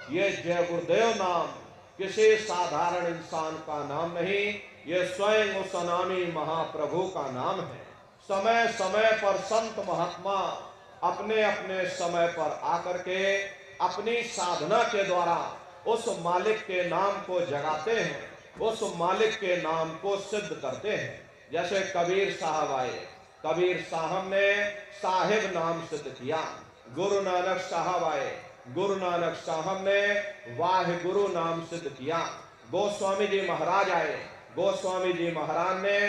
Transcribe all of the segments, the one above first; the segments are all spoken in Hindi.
ये जय गुरुदेव नाम किसी साधारण इंसान का नाम नहीं, ये स्वयं उस अनामी महाप्रभु का नाम है। समय समय पर संत महात्मा अपने अपने समय पर आकर के अपनी साधना के द्वारा उस मालिक के नाम को जगाते हैं, उस मालिक के नाम को सिद्ध करते हैं। जैसे कबीर साहब आए, कबीर साहब ने साहिब नाम सिद्ध किया। गुरु नानक साहब आए, गुरु नानक साहब ने वाहिगुरु नाम सिद्ध किया। गोस्वामी जी महाराज आए, गोस्वामी जी महाराज ने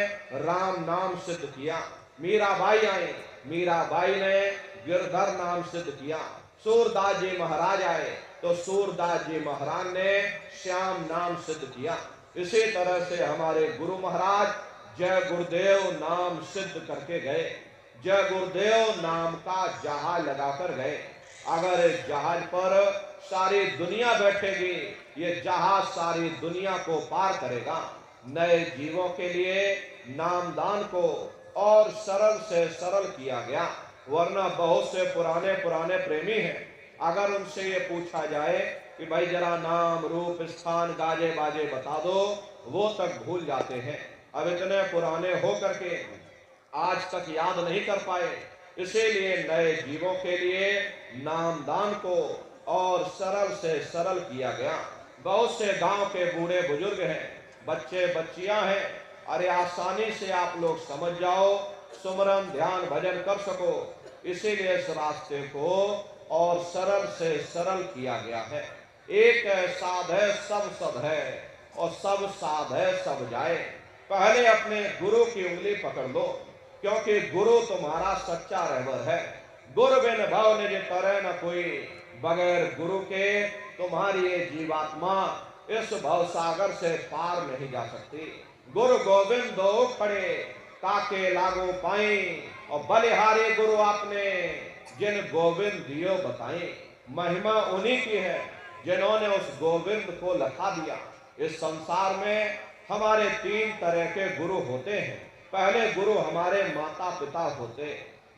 राम नाम सिद्ध किया। मीराबाई आए, मीराबाई ने गिरधर नाम सिद्ध किया। सूरदास जी महाराज आए तो सूरदास जी महाराज ने श्याम नाम सिद्ध किया। इसी तरह से हमारे गुरु महाराज जय गुरुदेव नाम सिद्ध करके गए। जय गुरुदेव नाम का जहाज लगाकर गए। अगर इस जहाज पर सारी दुनिया बैठेगी, ये जहाज सारी दुनिया को पार करेगा। नए जीवों के लिए नामदान को और सरल से सरल किया गया, वरना बहुत से पुराने पुराने प्रेमी हैं। अगर उनसे ये पूछा जाए कि भाई जरा नाम रूप स्थान गाजे बाजे बता दो, वो तक भूल जाते हैं। अब इतने पुराने हो करके आज तक याद नहीं कर पाए। इसीलिए नए जीवों के लिए नामदान को और सरल से सरल किया गया। बहुत से गांव के बूढ़े बुजुर्ग हैं, बच्चे बच्चियां हैं, अरे आसानी से आप लोग समझ जाओ, सुमरन ध्यान भजन कर सको, इसीलिए इस रास्ते को और सरल से सरल किया गया है। एक है साध है सब सद है, और सब साध है सब जाए। पहले अपने गुरु की उंगली पकड़ लो, क्योंकि गुरु तुम्हारा सच्चा रहबर है। गुरु बिन भव निज तरह न कोई, बगैर गुरु के तुम्हारी ये जीवात्मा इस भव सागर से पार नहीं जा सकती। गुरु गोविंद दो खड़े काके लागो पाई, और बलिहारी गुरु आपने जिन गोविंद दियो बताई। महिमा उन्हीं की है जिन्होंने उस गोविंद को लखा दिया। इस संसार में हमारे तीन तरह के गुरु होते हैं। पहले गुरु हमारे माता पिता होते,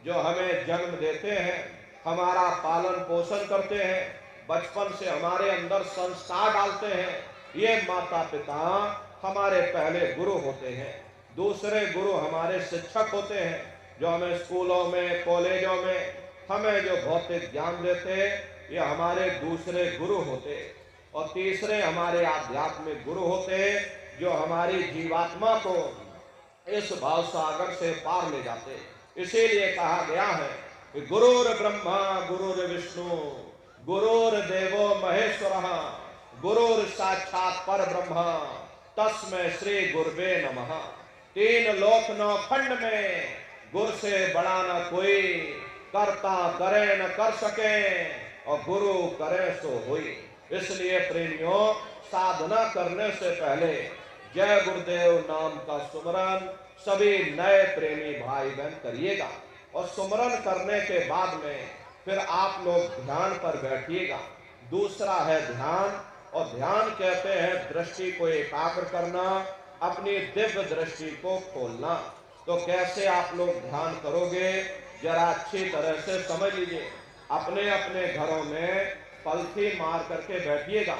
जो हमें जन्म देते हैं, हमारा पालन पोषण करते हैं, बचपन से हमारे अंदर संस्कार डालते हैं। ये माता पिता हमारे पहले गुरु होते हैं। दूसरे गुरु हमारे शिक्षक होते हैं, जो हमें स्कूलों में कॉलेजों में हमें जो भौतिक ज्ञान देते, ये हमारे दूसरे गुरु होते। और तीसरे हमारे आध्यात्मिक गुरु होते, जो हमारी जीवात्मा को इस भाव सागर से पार ले जाते। इसीलिए कहा गया है कि गुरुर ब्रह्मा गुरुर विष्णु गुरुर्देवो महेश्वरः गुरुर साक्षात पर ब्रह्म तस्मै श्री गुरुवे नमः। तीन लोक नौ खंड में गुरु से बड़ा न कोई, करता करे न कर सके, और गुरु करे सो होई। इसलिए प्रेमियों, साधना करने से पहले जय गुरुदेव नाम का सुमरन सभी नए प्रेमी भाई बहन करिएगा। और सुमरन करने के बाद में फिर आप लोग ध्यान पर बैठिएगा। दूसरा है ध्यान, और ध्यान कहते हैं दृष्टि को एकाग्र करना, अपनी दिव्य दृष्टि को खोलना। तो कैसे आप लोग ध्यान करोगे, जरा अच्छी तरह से समझ लीजिए। अपने अपने घरों में पलथी मार करके बैठिएगा,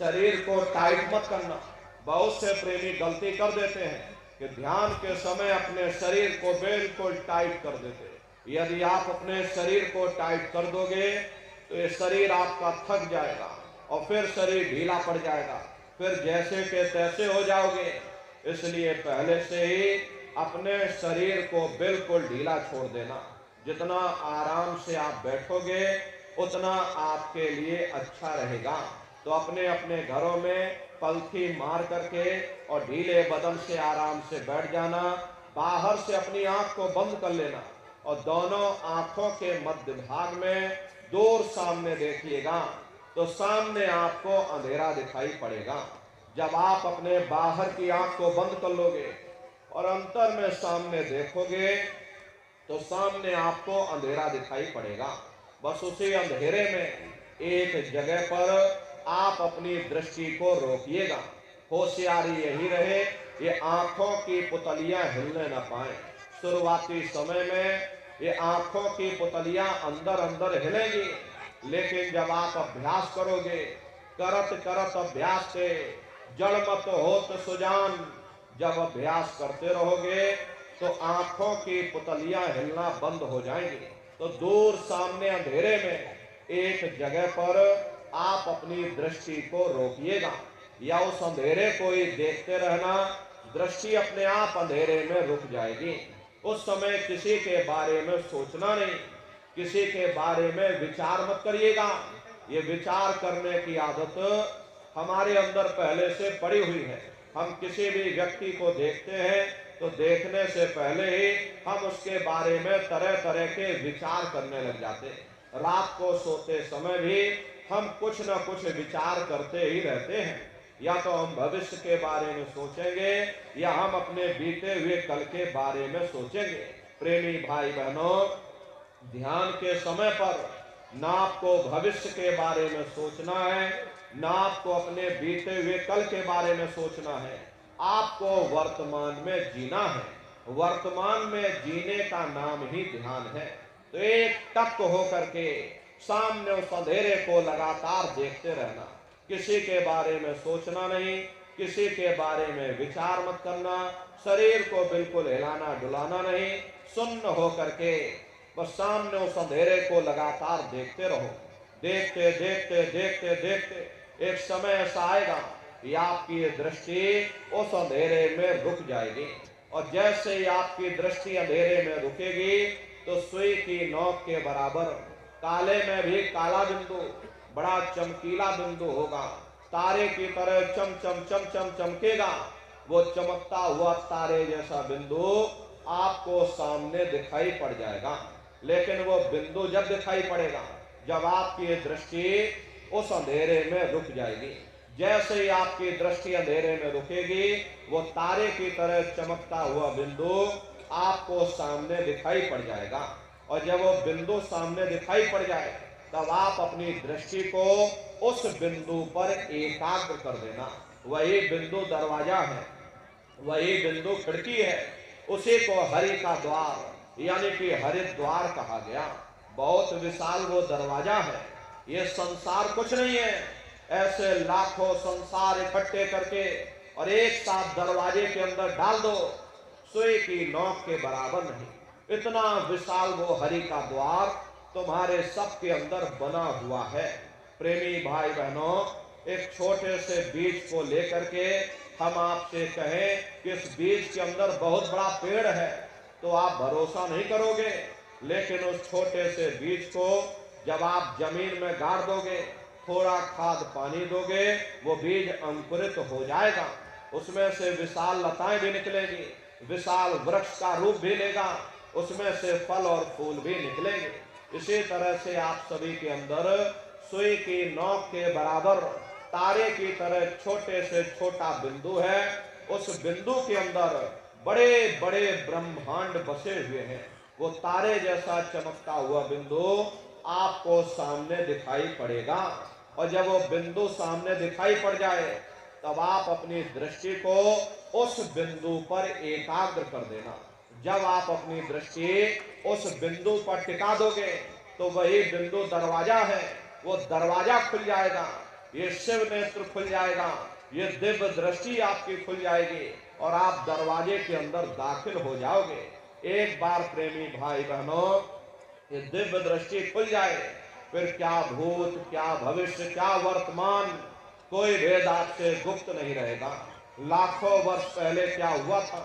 शरीर को टाइट मत करना। बहुत से प्रेमी गलती कर देते हैं कि ध्यान के समय अपने शरीर को बिल्कुल टाइट कर देते हैं। यदि आप अपने शरीर को टाइट कर दोगे तो ये शरीर आपका थक जाएगा, और फिर शरीर ढीला पड़ जाएगा, फिर जैसे के तैसे हो जाओगे। इसलिए पहले से ही अपने शरीर को बिल्कुल ढीला छोड़ देना। जितना आराम से आप बैठोगे उतना आपके लिए अच्छा रहेगा। तो अपने अपने घरों में पलथी मार करके और ढीले बदन से आराम से बैठ जाना। बाहर से अपनी आंख को बंद कर लेना, और दोनों आंखों के मध्य भाग में दूर सामने देखिएगा, तो सामने आपको अंधेरा दिखाई पड़ेगा। जब आप अपने बाहर की आंख को बंद कर लोगे और अंतर में सामने देखोगे, तो सामने आपको अंधेरा दिखाई पड़ेगा। बस उसी अंधेरे में एक जगह पर आप अपनी दृष्टि को रोकिएगा। होशियारी यही रहे, ये आंखों की पुतलियां हिलने न पाए। शुरुआती समय में ये आंखों की पुतलियां अंदर अंदर हिलेंगी, लेकिन जब आप अभ्यास करोगे करत करत अभ्यास से जड़ मत होत सुजान। जब अभ्यास करते रहोगे तो आंखों की पुतलियां हिलना बंद हो जाएंगी। तो दूर सामने अंधेरे में एक जगह पर आप अपनी दृष्टि को रोकिएगा या उस अंधेरे को ही देखते रहना। दृष्टि अपने आप अंधेरे में रुक जाएगी। उस समय किसी के बारे में सोचना नहीं, किसी के बारे में विचार मत करिएगा। ये विचार करने की आदत हमारे अंदर पहले से पड़ी हुई है। हम किसी भी व्यक्ति को देखते हैं तो देखने से पहले ही हम उसके बारे में तरह तरह के विचार करने लग जाते हैं। रात को सोते समय भी हम कुछ न कुछ विचार करते ही रहते हैं। या तो हम भविष्य के बारे में सोचेंगे या हम अपने बीते हुए कल के बारे में सोचेंगे। प्रेमी भाई बहनों, ध्यान के समय पर ना आपको भविष्य के बारे में सोचना है, ना आपको अपने बीते हुए कल के बारे में सोचना है। आपको वर्तमान में जीना है। वर्तमान में जीने का नाम ही ध्यान है। तो एक टक होकर के सामने उस अंधेरे को लगातार देखते रहना। किसी के बारे में सोचना नहीं, किसी के बारे में विचार मत करना, शरीर को बिल्कुल हिलाना डुलाना नहीं, सुन्न होकर के बस सामने उस अंधेरे को लगातार देखते रहो। देखते देखते देखते देखते एक समय ऐसा आएगा कि आपकी ये दृष्टि उस अंधेरे में रुक जाएगी। और जैसे ही आपकी दृष्टि अंधेरे में रुकेगी तो सुई की नोक के बराबर काले में भी काला बिंदु, बड़ा चमकीला बिंदु होगा। तारे की तरह चम चम चम चम चमकेगा। वो चमकता हुआ तारे जैसा बिंदु आपको सामने दिखाई पड़ जाएगा। लेकिन वो बिंदु जब दिखाई पड़ेगा जब आपकी दृष्टि उस अंधेरे में रुक जाएगी। जैसे ही आपकी दृष्टि अंधेरे में रुकेगी वो तारे की तरह चमकता हुआ बिंदु आपको सामने दिखाई पड़ जाएगा। और जब वो बिंदु सामने दिखाई पड़ जाए तब आप अपनी दृष्टि को उस बिंदु पर एकाग्र कर देना। वही बिंदु दरवाजा है, वही बिंदु खिड़की है। उसी को हरि का द्वार यानी कि हरिद्वार कहा गया। बहुत विशाल वो दरवाजा है। ये संसार कुछ नहीं है। ऐसे लाखों संसार इकट्ठे करके और एक साथ दरवाजे के अंदर डाल दो, सुई की नोक के बराबर नहीं। इतना विशाल वो हरि का द्वार तुम्हारे सबके अंदर बना हुआ है। प्रेमी भाई बहनों, एक छोटे से बीज को लेकर के हम आपसे कहें कि इस बीज के अंदर बहुत बड़ा पेड़ है तो आप भरोसा नहीं करोगे। लेकिन उस छोटे से बीज को जब आप जमीन में गाड़ दोगे, थोड़ा खाद पानी दोगे, वो बीज अंकुरित हो जाएगा। उसमें से विशाल लताएं भी निकलेंगी, विशाल वृक्ष का रूप भी लेगा, उसमें से फल और फूल भी निकलेंगे। इसी तरह से आप सभी के अंदर सुई की नोक के बराबर तारे की तरह छोटे से छोटा बिंदु है। उस बिंदु के अंदर बड़े बड़े ब्रह्मांड बसे हुए हैं। वो तारे जैसा चमकता हुआ बिंदु आपको सामने दिखाई पड़ेगा। और जब वो बिंदु सामने दिखाई पड़ जाए तब आप अपनी दृष्टि को उस बिंदु पर एकाग्र कर देना। जब आप अपनी दृष्टि उस बिंदु पर टिका दोगे तो वही बिंदु दरवाजा है। वो दरवाजा खुल जाएगा, ये शिव नेत्र खुल जाएगा, ये दिव्य दृष्टि आपकी खुल जाएगी और आप दरवाजे के अंदर दाखिल हो जाओगे। एक बार प्रेमी भाई बहनों ये दिव्य दृष्टि खुल जाए फिर क्या भूत, क्या भविष्य, क्या वर्तमान, कोई भेद आपसे गुप्त नहीं रहेगा। लाखों वर्ष पहले क्या हुआ था,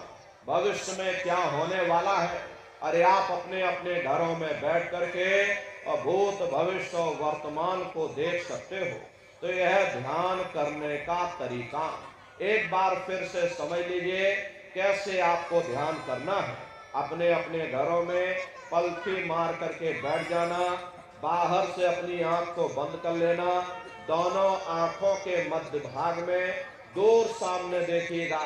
भविष्य में क्या होने वाला है, अरे आप अपने अपने घरों में बैठ करके और भूत, भविष्य और वर्तमान को देख सकते हो। तो यह ध्यान करने का तरीका एक बार फिर से समझ लीजिए कैसे आपको ध्यान करना है। अपने अपने घरों में पलथी मार करके बैठ जाना, बाहर से अपनी आंख को बंद कर लेना, दोनों आंखों के मध्य भाग में दूर सामने देखिएगा,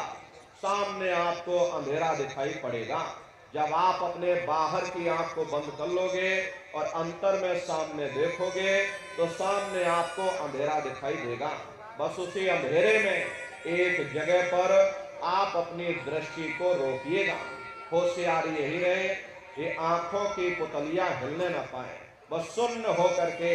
सामने आपको अंधेरा दिखाई पड़ेगा। जब आप अपने बाहर की आंख को बंद कर लोगे और अंतर में सामने देखोगे तो सामने आपको अंधेरा दिखाई देगा। बस उसी अंधेरे में एक जगह पर आप अपनी दृष्टि को रोकिएगा। होशियारी यही रहे ये आंखों की पुतलियां हिलने न पाए, बस सुन्न होकर के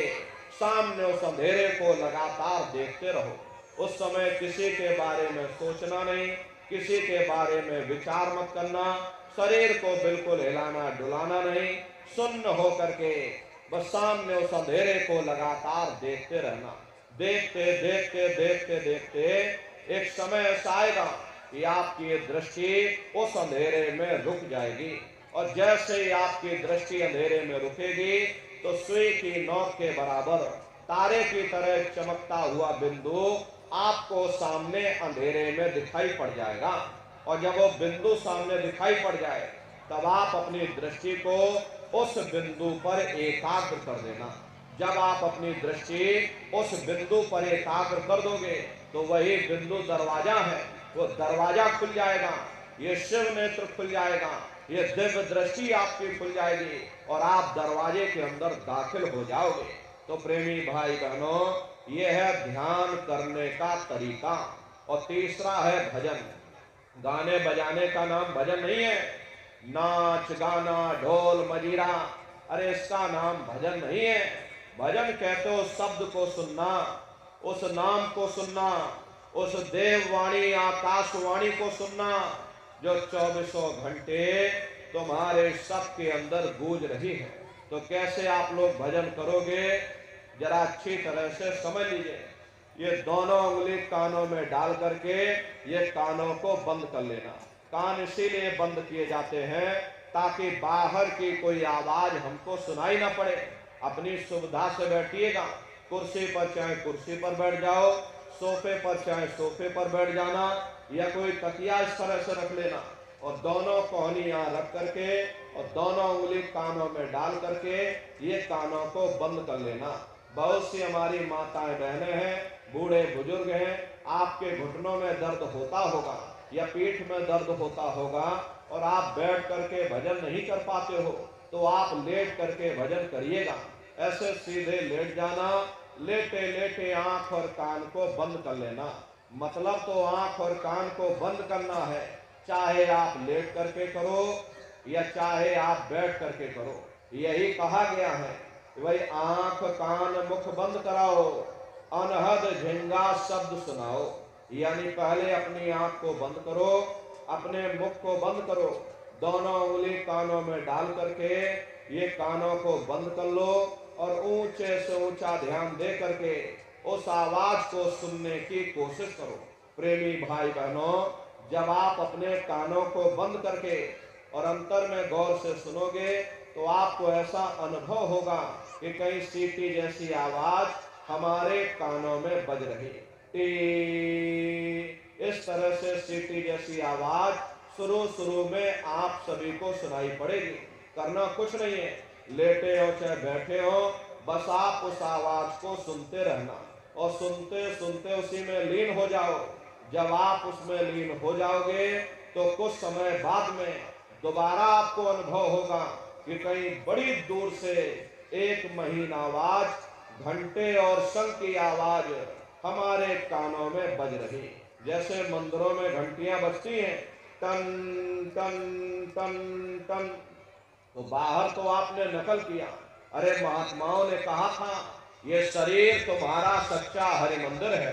सामने उस अंधेरे को लगातार देखते रहो। उस समय किसी के बारे में सोचना नहीं, किसी के बारे में विचार मत करना, शरीर को बिल्कुल हिलाना डुलाना नहीं, सुन्न हो करके बस सामने उस अंधेरे को लगातार देखते रहना। देखते देखते देखते देखते एक समय ऐसा आएगा कि आपकी ये दृष्टि उस अंधेरे में रुक जाएगी, और जैसे ही आपकी दृष्टि अंधेरे में रुकेगी तो सुई की नोक के बराबर तारे की तरह चमकता हुआ बिंदु आपको सामने अंधेरे में दिखाई पड़ जाएगा। और जब वो बिंदु सामने दिखाई पड़ जाए तब आप अपनी दृष्टि को उस बिंदु पर एकाग्र कर देना। जब आप अपनी दृष्टि उस बिंदु पर एकाग्र कर दोगे तो वही बिंदु दरवाजा है, वो दरवाजा खुल जाएगा, ये शिव नेत्र खुल जाएगा, ये दिव्य दृष्टि आपकी खुल जाएगी और आप दरवाजे के अंदर दाखिल हो जाओगे। तो प्रेमी भाई बहनों, ये है ध्यान करने का तरीका। और तीसरा है भजन। गाने बजाने का नाम भजन नहीं है। नाच गाना ढोल मजीरा, अरे इसका नाम भजन नहीं है। भजन कहते हो शब्द को सुनना, उस नाम को सुनना, उस देववाणी आकाशवाणी को सुनना जो 24 घंटे तुम्हारे सबके अंदर गूंज रही है। तो कैसे आप लोग भजन करोगे, जरा अच्छी तरह से समझ लीजिए। ये दोनों उंगली कानों में डाल करके ये कानों को बंद कर लेना। कान इसीलिए बंद किए जाते हैं ताकि बाहर की कोई आवाज हमको सुनाई ना पड़े। अपनी सुविधा से बैठिएगा, कुर्सी पर चाहे कुर्सी पर बैठ जाओ, सोफे पर चाहे सोफे पर बैठ जाना, या कोई तकिया इस तरह से रख लेना और दोनों कोहनी यहाँ रख करके और दोनों उंगली कानों में डाल करके ये कानों को बंद कर लेना। बहुत सी हमारी माताएं बहनें हैं, बूढ़े बुजुर्ग हैं, आपके घुटनों में दर्द होता होगा या पीठ में दर्द होता होगा और आप बैठ करके भजन नहीं कर पाते हो, तो आप लेट करके भजन करिएगा। ऐसे सीधे लेट जाना, लेटे लेटे आंख और कान को बंद कर लेना। मतलब तो आंख और कान को बंद करना है, चाहे आप लेट करके करो या चाहे आप बैठ करके करो। यही कहा गया है भाई, आंख कान मुख बंद कराओ, अनहद झिंगा शब्द सुनाओ। यानी पहले अपनी आंख को बंद करो, अपने मुख को बंद करो, दोनों उंगली कानों में डाल करके ये कानों को बंद कर लो और ऊंचे से ऊंचा ध्यान दे करके उस आवाज को सुनने की कोशिश करो। प्रेमी भाई बहनों, जब आप अपने कानों को बंद करके और अंतर में गौर से सुनोगे तो आपको ऐसा अनुभव होगा कि कहीं सीटी जैसी आवाज हमारे कानों में बज रही। इस तरह से सीटी जैसी आवाज शुरू में आप सभी को सुनाई पड़ेगी। करना कुछ नहीं है, लेटे हो चाहे बैठे हो, बस आप उस आवाज को सुनते रहना और सुनते सुनते उसी में लीन हो जाओ। जब आप उसमें लीन हो जाओगे तो कुछ समय बाद में दोबारा आपको अनुभव होगा कि कहीं बड़ी दूर से एक महीन आवाज, घंटे और शंख की आवाज हमारे कानों में बज रही। जैसे मंदिरों में घंटियां बजती हैं, टन टन टन टन, तो बाहर तो आपने नकल किया। अरे महात्माओं ने कहा था ये शरीर तुम्हारा सच्चा हरि मंदिर है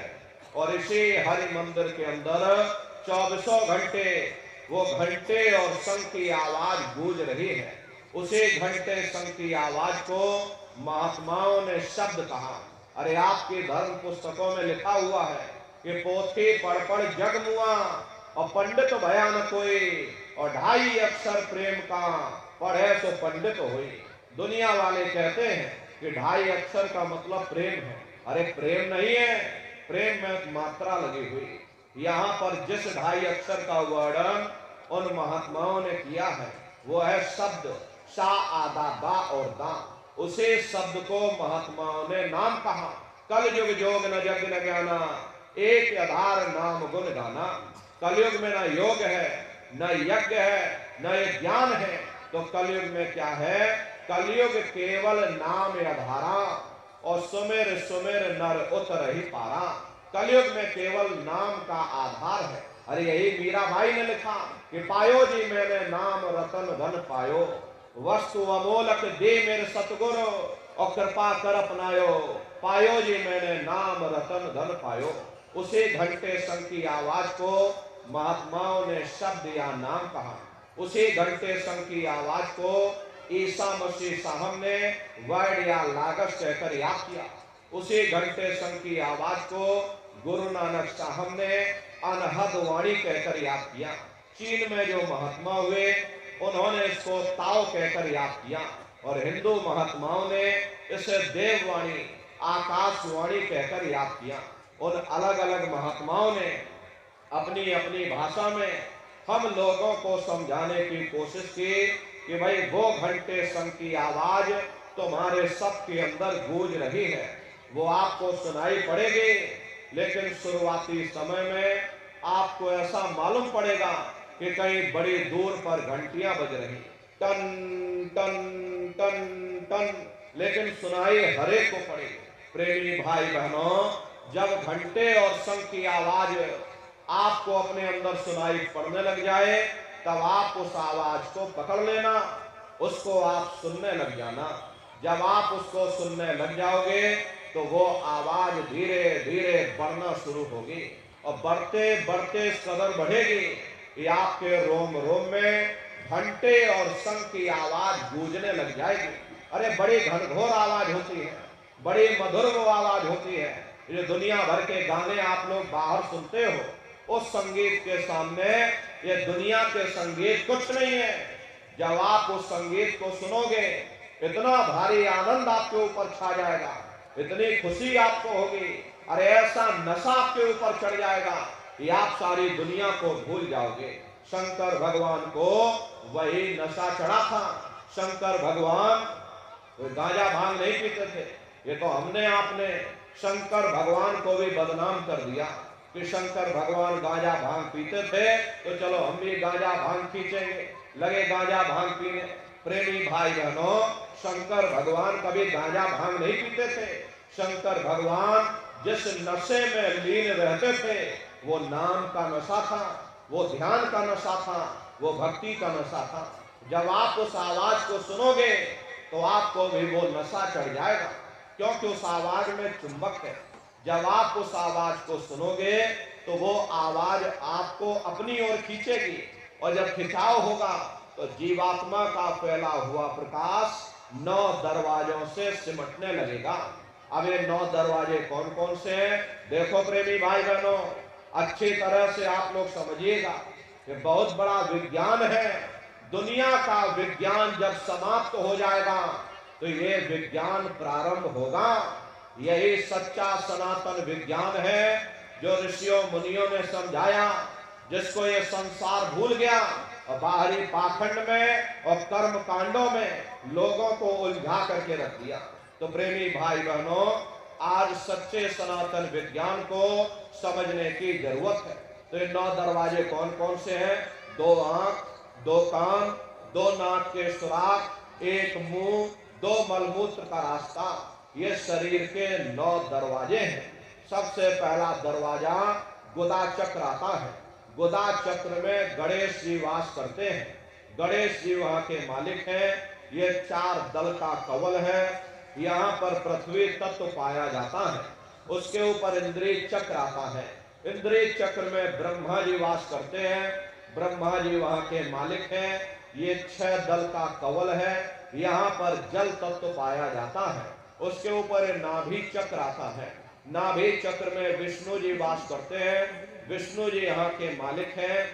और इसी हरि मंदिर के अंदर 24 घंटे वो घंटे और शंख की आवाज गूंज रही है। उसी घंटे शंख की आवाज को महात्माओं ने शब्द कहा। अरे आपकी धर्म पुस्तकों में लिखा हुआ है कि पोथी पढ़ पढ़ जग मुआ और पंडित भया न कोई, और 2.5 अक्षर प्रेम का पढ़े तो पंडित हुई। दुनिया वाले कहते हैं कि 2.5 अक्षर का मतलब प्रेम है। अरे प्रेम नहीं है, प्रेम में मात्रा लगी हुई। यहाँ पर जिस 2.5 अक्षर का वर्णन उन महात्माओं ने किया है वो है शब्द सा आदा बा और दा। उसे शब्द को महात्माओं ने नाम कहा। कल युग जोग न जग न ज्ञाना, एक आधार नाम गुण गाना। कलयुग में न योग है, न यज्ञ है, न ज्ञान है, तो कलयुग में क्या है? कलयुग केवल नाम आधारा और सुमेर सुमेर नर उतर ही पारा। कलयुग में केवल नाम का आधार है। अरे यही मीरा भाई ने लिखा कि पायो जी मैंने नाम रतन धन पायो, वस्तु अमोलक दे मेरे सतगुरु और कृपा कर अपनायो। पायो जी मैंने नाम रतन धन पायो। उसी घंटे शंख की आवाज को महात्माओं ने शब्द या नाम कहा। उसी घंटे शंख की आवाज को ईसा मसीह साहब ने वर्ड या लागस कहकर याद किया। उसी घंटे शंख की आवाज को गुरु नानक साहब ने अनहद वाणी कहकर याद किया। चीन में जो महात्मा हुए उन्होंने इसको ताओ कहकर याद किया, और हिंदू महात्माओं ने इसे देववाणी आकाशवाणी कहकर याद किया। उन अलग अलग महात्माओं ने अपनी अपनी भाषा में हम लोगों को समझाने की कोशिश की कि भाई वो घंटे शंख की आवाज तुम्हारे सबके अंदर गूंज रही है, वो आपको सुनाई पड़ेगी, लेकिन शुरुआती समय में आपको ऐसा मालूम पड़ेगा कि कहीं बड़ी दूर पर घंटियां बज रही, टन टन टन टन, लेकिन सुनाई हरेक को पड़ेगी। प्रेमी भाई बहनों, जब घंटे और शंख की आवाज आपको अपने अंदर सुनाई पड़ने लग जाए, तब आप उस आवाज को पकड़ लेना, उसको आप सुनने लग जाना। जब आप उसको सुनने लग जाओगे तो वो आवाज धीरे धीरे बढ़ना शुरू होगी, और बढ़ते बढ़ते इस कदर बढ़ेगी कि आपके रोम रोम में घंटे और शंख की आवाज गूंजने लग जाएगी। अरे बड़ी घनघोर आवाज होती है, बड़ी मधुर वो आवाज होती है। ये दुनिया भर के गाने आप लोग बाहर सुनते हो, उस संगीत के सामने ये दुनिया के संगीत कुछ नहीं है। जब आप उस संगीत को सुनोगे, इतना भारी आनंद आपके ऊपर छा जाएगा, इतनी खुशी आपको होगी, अरे ऐसा नशा आपके ऊपर चढ़ जाएगा कि आप सारी दुनिया को भूल जाओगे। शंकर भगवान को वही नशा चढ़ा था। शंकर भगवान कोई गांजा भांग नहीं पीते थे। ये तो हमने आपने शंकर भगवान को भी बदनाम कर दिया कि शंकर भगवान गांजा भांग पीते थे, तो चलो हम भी गांजा भांग पीछेंगे, लगे गांजा भांग पीने। प्रेमी भाई बहनों, शंकर भगवान कभी गांजा भांग नहीं पीते थे। शंकर भगवान जिस नशे में लीन रहते थे, वो नाम का नशा था, वो ध्यान का नशा था, वो भक्ति का नशा था। जब आप उस आवाज को सुनोगे तो आपको भी वो नशा चढ़ जाएगा, क्योंकि उस आवाज में चुंबक है। जब आप उस आवाज को सुनोगे तो वो आवाज आपको अपनी ओर खींचेगी, और जब खिंचाव होगा तो जीवात्मा का फैला हुआ प्रकाश 9 दरवाजों से सिमटने लगेगा। अब ये 9 दरवाजे कौन कौन से हैं? देखो प्रेमी भाई बहनों, अच्छी तरह से आप लोग समझिएगा कि बहुत बड़ा विज्ञान है। दुनिया का विज्ञान जब समाप्त हो जाएगा तो ये विज्ञान प्रारंभ होगा। यही सच्चा सनातन विज्ञान है जो ऋषियों मुनियों ने समझाया, जिसको ये संसार भूल गया और बाहरी पाखंड में और कर्म कांडों में लोगों को उलझा करके रख दिया। तो प्रेमी भाई बहनों, आज सच्चे सनातन विज्ञान को समझने की जरूरत है। तो ये 9 दरवाजे कौन कौन से हैं? 2 आंख, 2 कान, 2 नाक के सुराख, 1 मुंह, 2 मलमूत्र का रास्ता, ये शरीर के 9 दरवाजे हैं। सबसे पहला दरवाजा गुदा चक्र आता है। गुदा चक्र में गणेश जी वास करते हैं। गणेश जी वहां के मालिक हैं। ये 4 दल का कवल है। यहाँ पर पृथ्वी तत्व पाया जाता है। उसके ऊपर इंद्रिय चक्र आता है। इंद्रिय चक्र में ब्रह्मा जी वास करते हैं। ब्रह्मा जी वहां के मालिक हैं। ये 6 दल का कवल है। यहाँ पर जल तत्व पाया जाता है। उसके ऊपर नाभि चक्र आता है। नाभि चक्र में विष्णु जी वास करते हैं। विष्णु जी यहाँ के मालिक हैं।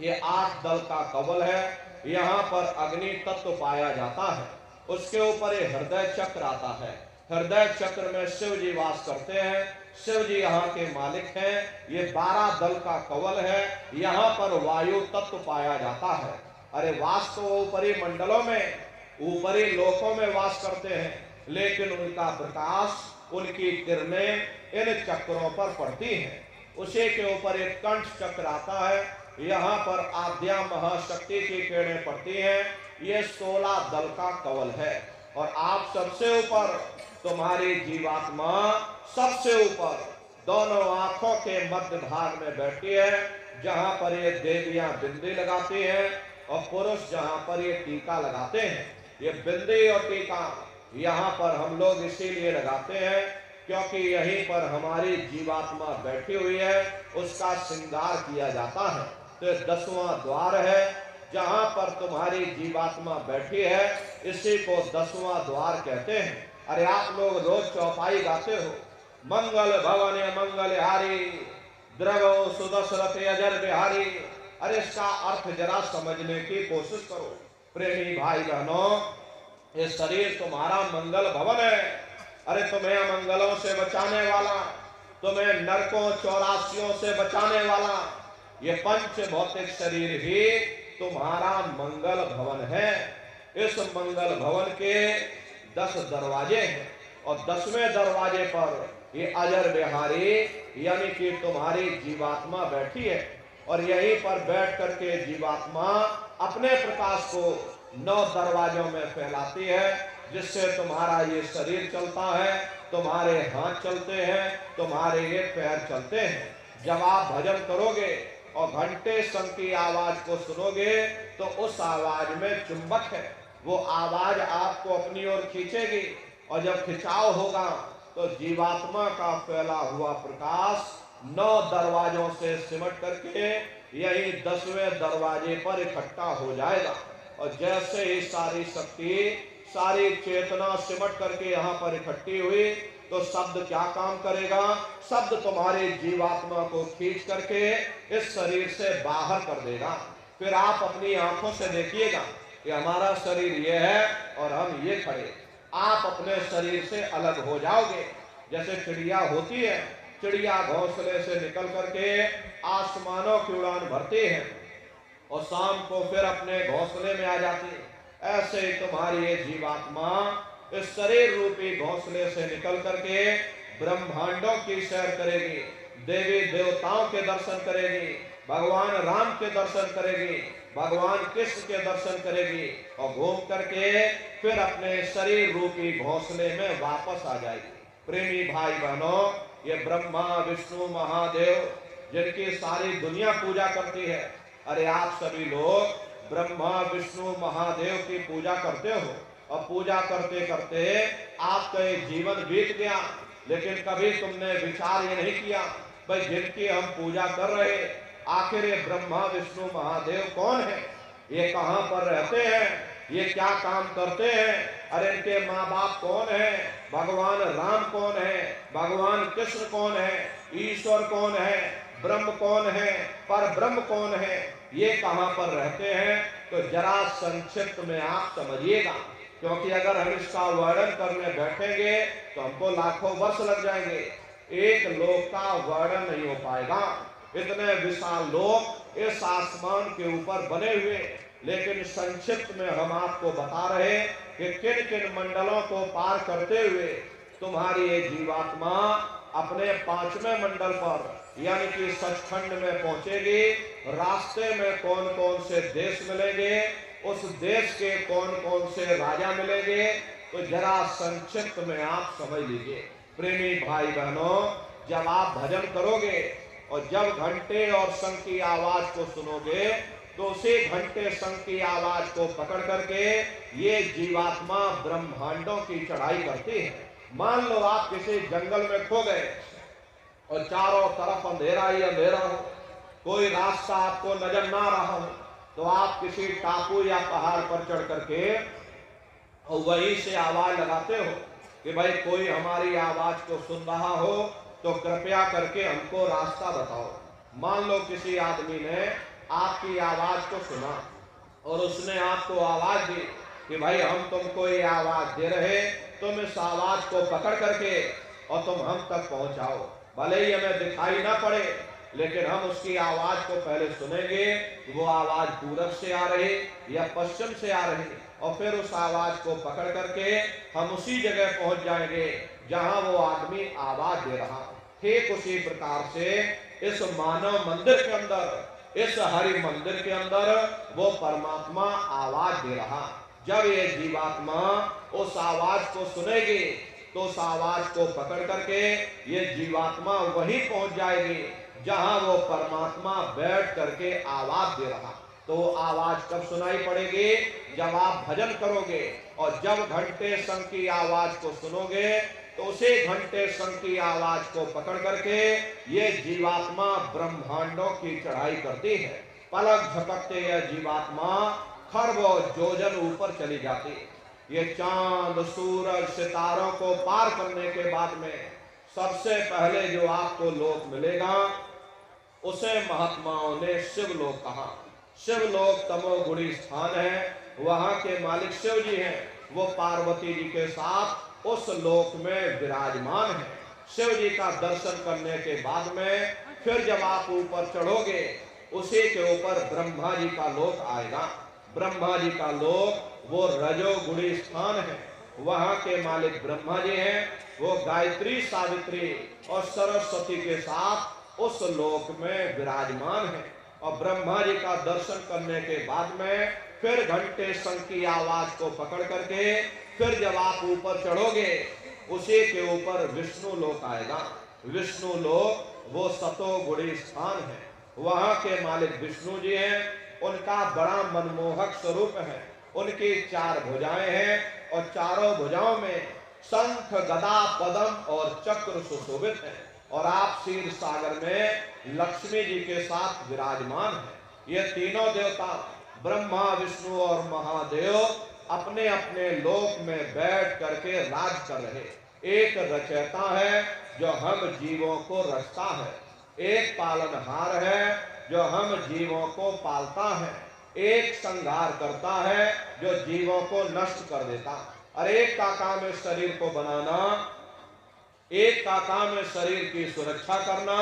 ये 8 दल का कवल है। यहाँ पर अग्नि तत्व पाया जाता है। उसके ऊपर ये हृदय चक्र आता है। हृदय चक्र में शिव जी वास करते हैं। शिव जी यहाँ के मालिक हैं। ये 12 दल का कवल है। यहाँ पर वायु तत्व पाया जाता है। अरे वास तो ऊपरी मंडलों में, ऊपरी लोकों में वास करते हैं, लेकिन उनका प्रकाश, उनकी किरणें इन चक्रों पर पड़ती हैं। उसी के ऊपर एक कंठ चक्र आता है। यहाँ पर आद्या महाशक्ति की किरणें पड़ती हैं। ये 16 दल का कवल है। और आप सबसे ऊपर, तुम्हारी जीवात्मा सबसे ऊपर दोनों आंखों के मध्य भाग में बैठी है, जहां पर ये देवियां बिंदी लगाती हैं और पुरुष जहां पर ये टीका लगाते हैं। ये बिंदी और टीका यहाँ पर हम लोग इसीलिए लगाते हैं क्योंकि यहीं पर हमारी जीवात्मा बैठी हुई है, उसका श्रृंगार किया जाता है। तो 10वां द्वार है जहां पर तुम्हारी जीवात्मा बैठी है, इसी को 10वां द्वार कहते हैं। अरे आप लोग रोज चौपाई गाते हो, मंगल भवन मंगल हारी द्रवो सुदशरथ अजर बिहारी। अरे इसका अर्थ जरा समझने की कोशिश करो प्रेमी भाई बहनों। ये शरीर तुम्हारा मंगल भवन है। अरे तुम्हें अमंगलों से बचाने वाला, तुम्हें नरकों चौरासियों से बचाने वाला ये पंच भौतिक शरीर ही तुम्हारा मंगल भवन है। इस मंगल भवन के 10 दरवाजे हैं और 10वें दरवाजे पर ये अजर बिहारी यानी कि तुम्हारी जीवात्मा बैठी है। और यहीं पर बैठ करके जीवात्मा अपने प्रकाश को 9 दरवाजों में फैलाती है, जिससे तुम्हारा ये शरीर चलता है, तुम्हारे हाथ चलते हैं, तुम्हारे ये पैर चलते हैं। जब आप भजन करोगे और घंटे शंख की आवाज को सुनोगे तो उस आवाज में चुंबक है, वो आवाज आपको अपनी ओर खींचेगी। और जब खिंचाव होगा तो जीवात्मा का फैला हुआ प्रकाश 9 दरवाजों से सिमट करके यही 10वें दरवाजे पर इकट्ठा हो जाएगा। और जैसे ही सारी शक्ति, सारी चेतना सिमट करके यहाँ पर इकट्ठी हुई तो शब्द क्या काम करेगा? शब्द तुम्हारी जीवात्मा को खींच करके इस शरीर से बाहर कर देगा। फिर आप अपनी आंखों से देखिएगा कि हमारा शरीर ये है और हम ये खड़े। आप अपने शरीर से अलग हो जाओगे। जैसे चिड़िया होती है, चिड़िया घोंसले से निकल करके आसमानों की उड़ान भरती है और शाम को फिर अपने घोंसले में आ जाती है। ऐसे ही तुम्हारी ये जीवात्मा इस शरीर रूपी घोंसले से निकल करके ब्रह्मांडों की सैर करेगी, देवी देवताओं के दर्शन करेगी, भगवान राम के दर्शन करेगी, भगवान कृष्ण के दर्शन करेगी और घूम करके फिर अपने शरीर रूपी घोंसले में वापस आ जाएगी। प्रेमी भाई बहनों, ये ब्रह्मा विष्णु महादेव जिनकी सारी दुनिया पूजा करती है, अरे आप सभी लोग ब्रह्मा विष्णु महादेव की पूजा करते हो और पूजा करते करते आपका ये जीवन बीत गया, लेकिन कभी तुमने विचार ये नहीं किया भाई जिनकी हम पूजा कर रहे आखिर ये ब्रह्मा विष्णु महादेव कौन है, ये कहाँ पर रहते हैं, ये क्या काम करते हैं, अरे इनके माँ बाप कौन है, भगवान राम कौन है, भगवान कृष्ण कौन है, ईश्वर कौन है, ब्रह्म कौन है, पर ब्रह्म कौन है, ये कहाँ पर रहते हैं। तो जरा संक्षिप्त में आप समझिएगा, क्योंकि अगर हम इसका वर्णन करने बैठेंगे तो हमको लाखों वर्ष लग जाएंगे, एक लोक का वर्णन नहीं हो पाएगा। इतने विशाल लोक इस आसमान के ऊपर बने हुए, लेकिन संक्षिप्त में हम आपको बता रहे कि किन किन मंडलों को पार करते हुए तुम्हारी ये जीवात्मा अपने 5वें मंडल पर यानी कि सचखंड में पहुंचेगी। रास्ते में कौन कौन से देश मिलेंगे, उस देश के कौन कौन से राजा मिलेंगे, तो जरा संक्षिप्त में आप समझ लीजिए। प्रेमी भाई बहनों, जब आप भजन करोगे और जब घंटे और शंख की आवाज को सुनोगे तो उसी घंटे शंख की आवाज को पकड़ करके ये जीवात्मा ब्रह्मांडों की चढ़ाई करती है। मान लो आप किसी जंगल में खो गए और चारों तरफ अंधेरा ही अंधेरा हो, कोई रास्ता आपको नजर ना रहा हो, तो आप किसी टापू या पहाड़ पर चढ़ करके और वहीं से आवाज लगाते हो कि भाई कोई हमारी आवाज को सुन रहा हो तो कृपया करके हमको रास्ता बताओ। मान लो किसी आदमी ने आपकी आवाज को सुना और उसने आपको आवाज दी कि भाई हम तुमको ये आवाज दे रहे, तुम इस आवाज को पकड़ करके और तुम हम तक पहुंचाओ। भले ही हमें दिखाई ना पड़े, लेकिन हम उसकी आवाज को पहले सुनेंगे, वो आवाज पूरब से आ रही या पश्चिम से आ रही, और फिर उस आवाज को पकड़ करके हम उसी जगह पहुंच जाएंगे जहां वो आदमी आवाज दे रहा। ठीक उसी प्रकार से इस मानव मंदिर के अंदर, इस हरि मंदिर के अंदर वो परमात्मा आवाज दे रहा। जब ये जीवात्मा उस आवाज को सुनेगी तो उस आवाज को पकड़ करके ये जीवात्मा वहीं पहुंच जाएगी जहां वो परमात्मा बैठ करके आवाज दे रहा। तो आवाज कब सुनाई पड़ेगी? जब आप भजन करोगे और जब घंटे शंख की आवाज को सुनोगे तो उसी घंटे शंख की आवाज को पकड़ करके ये जीवात्मा ब्रह्मांडों की चढ़ाई करती है। पलक झपकते यह जीवात्मा खरबों योजन ऊपर चली जाती है। ये चांद सूरज सितारों को पार करने के बाद में सबसे पहले जो आपको लोक मिलेगा उसे महात्माओं ने शिवलोक कहा। शिवलोक तमोगुणी स्थान है, वहां के मालिक शिव जी हैं। वो पार्वती जी के साथ उस लोक में विराजमान है। शिव जी का दर्शन करने के बाद में फिर जब आप ऊपर चढ़ोगे उसी के ऊपर ब्रह्मा जी का लोक आएगा। ब्रह्मा जी का लोक वो रजोगुणी स्थान है, वहां के मालिक ब्रह्मा जी हैं। वो गायत्री सावित्री और सरस्वती के साथ उस लोक में विराजमान है। और ब्रह्मा जी का दर्शन करने के बाद में फिर घंटे शंख की आवाज को पकड़ करके फिर जब आप ऊपर चढ़ोगे उसी के ऊपर विष्णु लोक आएगा। विष्णु लोक वो सतोगुणी स्थान है, वहां के मालिक विष्णु जी हैं। उनका बड़ा मनमोहक स्वरूप है। उनकी 4 भुजाएं हैं और चारों भुजाओं में शंख गदा पद्म और चक्र सुशोभित है। और आप क्षीर सागर में लक्ष्मी जी के साथ विराजमान है। ये तीनों देवता ब्रह्मा विष्णु और महादेव अपने अपने लोक में बैठ करके राज कर रहे। एक रचयिता है जो हम जीवों को रचता है, एक पालनहार है जो हम जीवों को पालता है, एक संहार करता है जो जीवों को नष्ट कर देता। और एक का काम है शरीर को बनाना, एक का काम है शरीर की सुरक्षा करना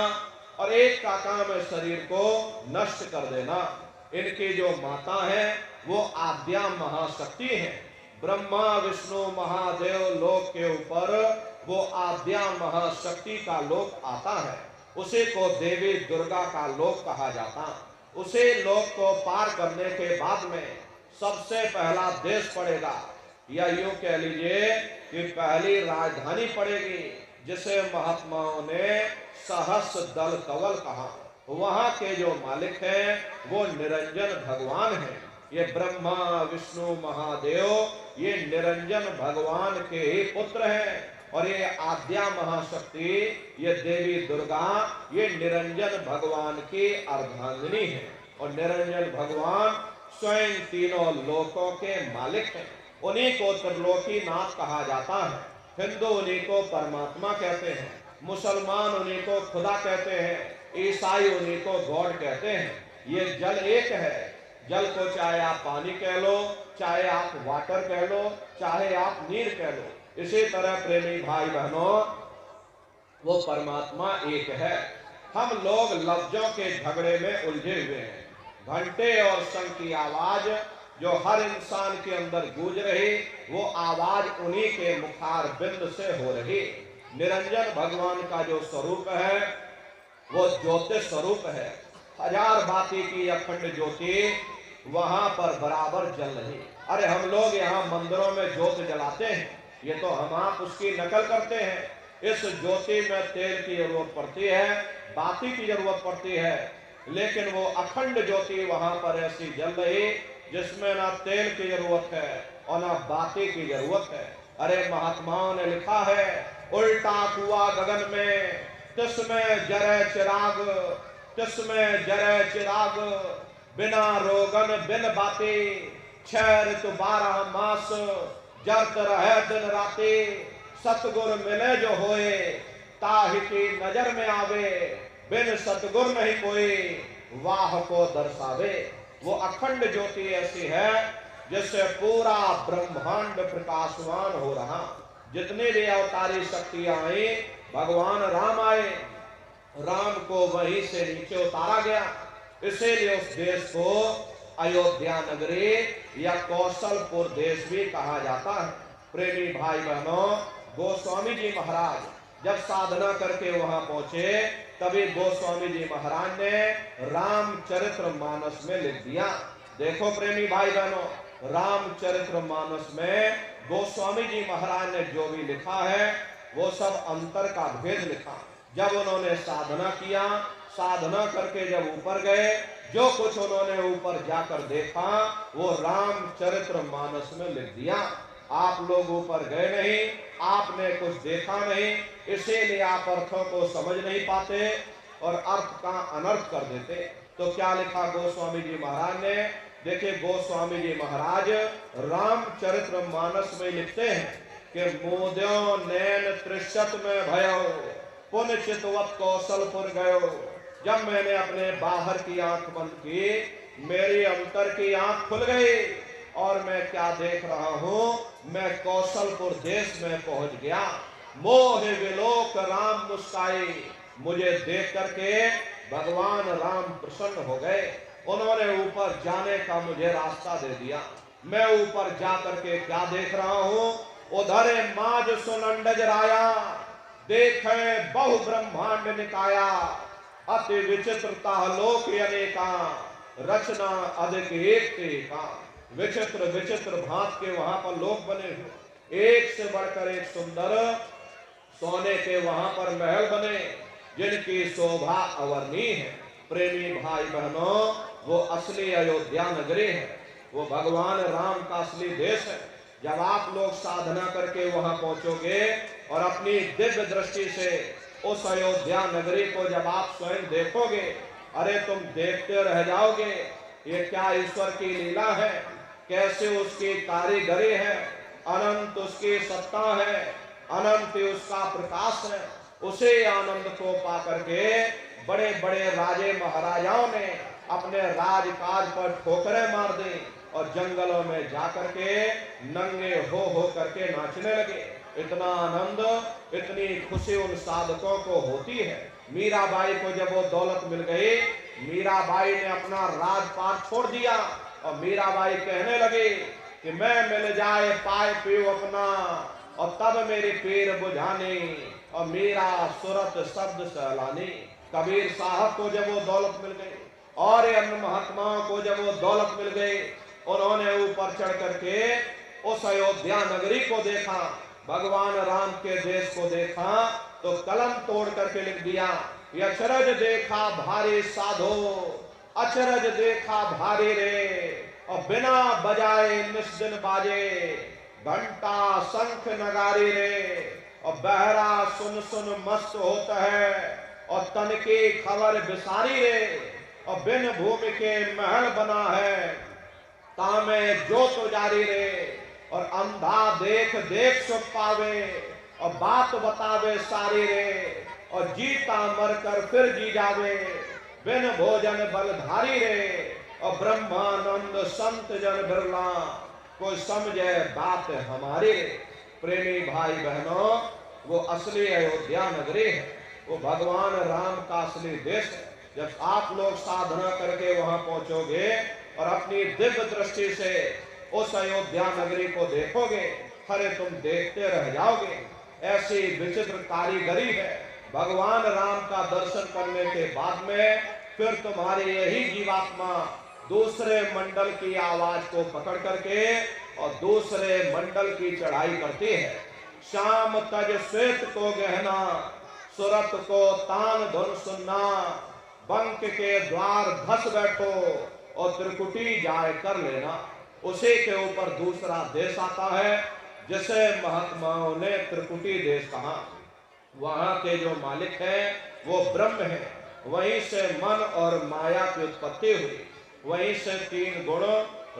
और एक का काम है शरीर को नष्ट कर देना। इनकी जो माता है वो आद्या महाशक्ति है। ब्रह्मा विष्णु महादेव लोक के ऊपर वो आद्या महाशक्ति का लोक आता है। उसी को देवी दुर्गा का लोक कहा जाता। उसे लोक को पार करने के बाद में सबसे पहला देश पड़ेगा, या यूं कह लीजिए कि पहली राजधानी पड़ेगी जिसे महात्माओं ने सहस्र दल कवल कहा। वहां के जो मालिक हैं वो निरंजन भगवान हैं। ये ब्रह्मा विष्णु महादेव ये निरंजन भगवान के ही पुत्र हैं। और ये आद्या महाशक्ति ये देवी दुर्गा ये निरंजन भगवान की अर्धांगिनी है। और निरंजन भगवान स्वयं तीनों लोकों के मालिक हैं। उन्हीं को त्रिलोकी नाथ कहा जाता है। हिंदू उन्हीं को परमात्मा कहते हैं, मुसलमान उन्हीं को खुदा कहते हैं, ईसाई उन्हीं को गॉड कहते हैं। ये जल एक है। जल को चाहे आप पानी कह लो, चाहे आप वाटर कह लो, चाहे आप नीर कह लो। इसी तरह प्रेमी भाई बहनों वो परमात्मा एक है। हम लोग लफ्जों के झगड़े में उलझे हुए हैं। घंटे और शंख की आवाज जो हर इंसान के अंदर गूंज रही वो आवाज उन्हीं के मुखार बिंद से हो रही। निरंजन भगवान का जो स्वरूप है वो ज्योति स्वरूप है। हजार बाती की अखंड ज्योति वहां पर बराबर जल रही। अरे हम लोग यहाँ मंदिरों में ज्योत जलाते हैं, ये तो हम आप उसकी नकल करते हैं। इस ज्योति में तेल की जरूरत पड़ती है, बाती की जरूरत पड़ती है, लेकिन वो अखंड ज्योति वहां पर ऐसी जल रही जिसमें ना तेल की जरूरत है और ना बाती की जरूरत है। अरे महात्माओं ने लिखा है उल्टा कुआ गगन में तिसमें जरे चिराग, तिसमें जरे चिराग, बिना रोगन बिन बाती, 6 ऋतु 12 मास, जरत रहे दिन राती, सतगुर मिले जो होए, ताहि की नजर में आवे, बिन सतगुर नहीं कोई, वाह को दर्शावे। वो अखंड ज्योति ऐसी है जिससे पूरा ब्रह्मांड प्रकाशवान हो रहा। जितनी भी अवतारी शक्तियां आई, भगवान राम आए, राम को वहीं से नीचे उतारा गया। इसीलिए उस देश को अयोध्या नगरी या कौशलपुर देश भी कहा जाता है। प्रेमी भाई बहनों गोस्वामी जी महाराज जब साधना करके वहां पहुंचे तभी गोस्वामी जी महाराज ने रामचरित्र मानस में लिख दिया। देखो प्रेमी भाई बहनों, रामचरित्र मानस में गोस्वामी जी महाराज ने जो भी लिखा है वो सब अंतर का भेद लिखा। जब उन्होंने साधना किया, साधना करके जब ऊपर गए, जो कुछ उन्होंने ऊपर जाकर देखा वो रामचरित्र मानस में लिख दिया। आप लोग ऊपर गए नहीं, आपने कुछ देखा नहीं, इसीलिए आप अर्थों को समझ नहीं पाते और अर्थ का अनर्थ कर देते। तो क्या लिखा गोस्वामी जी महाराज ने? देखिए गोस्वामी जी महाराज रामचरित्र मानस में लिखते हैं कि मोद्यो नैन त्रिशत में भयो पुण्य चितवत कौशलपुर गयो। जब मैंने अपने बाहर की आंख बंद की, मेरी अंतर की आंख खुल गई और मैं क्या देख रहा हूं, मैं कौशलपुर देश में पहुंच गया। मोह विलोक राम मुस्काई, मुझे देख करके भगवान राम प्रसन्न हो गए। उन्होंने ऊपर जाने का मुझे रास्ता दे दिया। मैं ऊपर जा करके क्या देख रहा हूं, उधर माज सुनंडज राया, देखे बहु ब्रह्मांड निकाया, अति विचित्रता लोक अनेका, रचना अधिक एक का। विचित्र विचित्र भांत के वहां पर लोक बने हुए, एक से बढ़कर एक सुंदर सोने के वहां पर महल बने, जिनकी शोभा अवर्णीय है। प्रेमी भाई बहनों, वो असली अयोध्या नगरी है, वो भगवान राम का असली देश है। जब आप लोग साधना करके वहां पहुंचोगे और अपनी दिव्य दृष्टि से उस अयोध्या नगरी को जब आप स्वयं देखोगे, अरे तुम देखते रह जाओगे, ये क्या ईश्वर की लीला है, कैसे उसकी कारीगरी है, अनंत उसकी सत्ता है, अनंत उसका प्रकाश है। उसे आनंद को पा करके बड़े बड़े राजे महाराजाओं ने अपने राजकाज पर ठोकरें मार दी और जंगलों में जाकर के नंगे हो करके नाचने लगे। इतना आनंद, इतनी खुशी उन साधकों को होती है। मीराबाई को जब वो दौलत मिल गई, मीराबाई ने अपना राजपाट छोड़ दिया और मीराबाई कहने लगी कि मैं मिल जाए पाए पीऊ अपना और तब मेरी पीर बुझानी और मेरा सुरत शब्द सहलानी। कबीर साहब को जब वो दौलत मिल गई और अन्य महात्माओं को जब वो दौलत मिल गई, उन्होंने ऊपर चढ़ करके उस अयोध्या नगरी को देखा, भगवान राम के देश को देखा, तो कलम तोड़ करके लिख दिया, अचरज देखा भारी साधो, अचरज देखा भारी रे, और बिना बजाए निस्दिन बाजे, घंटा शंख नगारी रे, और बहरा सुन सुन मस्त होता है, और तन की खबर बिसारी रे, और बिन भूमि के महल बना है, तामे जोत जारी रे, और अंधा देख देख सुख पावे, और बात बतावे सारी रे, और जीता मर कर फिर जी जावे, बिन भोजन बलधारी रे, और ब्रह्मानंद संत जन बिरला, कोई समझे बात हमारी। प्रेमी भाई बहनों, वो असली अयोध्या नगरी है, वो भगवान राम का असली देश है। जब आप लोग साधना करके वहां पहुंचोगे और अपनी दिव्य दृष्टि से उस अयोध्या नगरी को देखोगे, अरे तुम देखते रह जाओगे। ऐसी विचित्र कारीगरी है। भगवान राम का दर्शन करने के बाद में फिर तुम्हारी यही जीवात्मा दूसरे मंडल की आवाज को पकड़ करके और दूसरे मंडल की चढ़ाई करती है। शाम तज श्वेत को गहना, सुरत को तान धुन सुनना, बंक के द्वार धस बैठो और त्रिकुटी जाए कर लेना। उसी के ऊपर दूसरा देश आता है जिसे महात्माओं ने त्रिकुटी देश कहा। वहां के जो मालिक हैं वो ब्रह्म है, वहीं से मन और माया की उत्पत्ति हुई। वहीं से तीन गुण,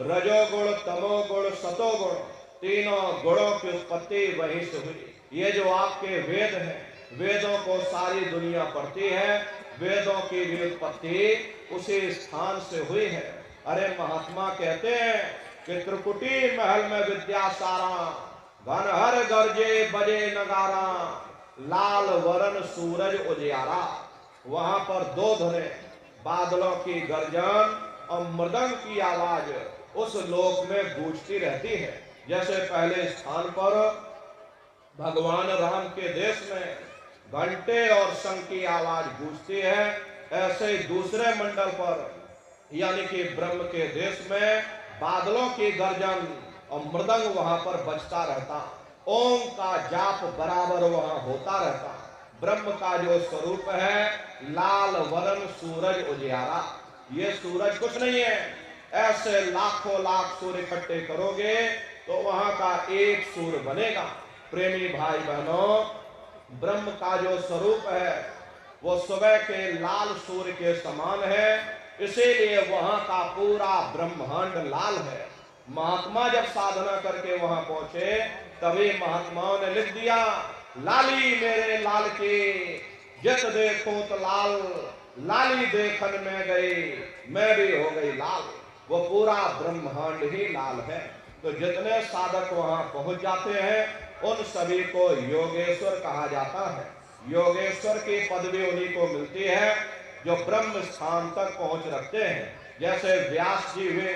रजोगुण, तमोगुण, सतोगुण, तीनों गुणों की उत्पत्ति वहीं से हुई। ये जो आपके वेद हैं, वेदों को सारी दुनिया पढ़ती है, वेदों की भी उत्पत्ति उसी स्थान से हुई है। अरे महात्मा कहते हैं कि त्रिकुटी महल में विद्या सारा, घनहर गरजे बजे नगारा, लाल वरण सूरज उजियारा। वहां पर दो धुने, बादलों की गर्जन और मृदंग की आवाज उस लोक में गूंजती रहती है। जैसे पहले स्थान पर भगवान राम के देश में घंटे और शंख की आवाज गूंजती है, ऐसे दूसरे मंडल पर यानी कि ब्रह्म के देश में बादलों की गर्जन और मृदंग वहां पर बजता रहता, ओम का जाप बराबर वहां होता रहता। ब्रह्म का जो स्वरूप है लाल वरण सूरज उजियारा। ये सूरज कुछ नहीं है, ऐसे लाखों लाख सूर्य इकट्ठे करोगे तो वहां का एक सूर्य बनेगा। प्रेमी भाई बहनों, ब्रह्म का जो स्वरूप है वो सुबह के लाल सूर्य के समान है, इसीलिए वहां का पूरा ब्रह्मांड लाल है। महात्मा जब साधना करके वहां पहुंचे तभी महात्माओं ने लिख दिया, लाली मेरे लाल की जित देखो तो लाल, लाली देखन में गई मैं भी हो गई लाल। वो पूरा ब्रह्मांड ही लाल है। तो जितने साधक वहां पहुंच जाते हैं उन सभी को योगेश्वर कहा जाता है। योगेश्वर की पदवी उन्हीं को मिलती है जो ब्रह्म स्थान तक पहुंच रखते हैं। जैसे व्यास जी हुए,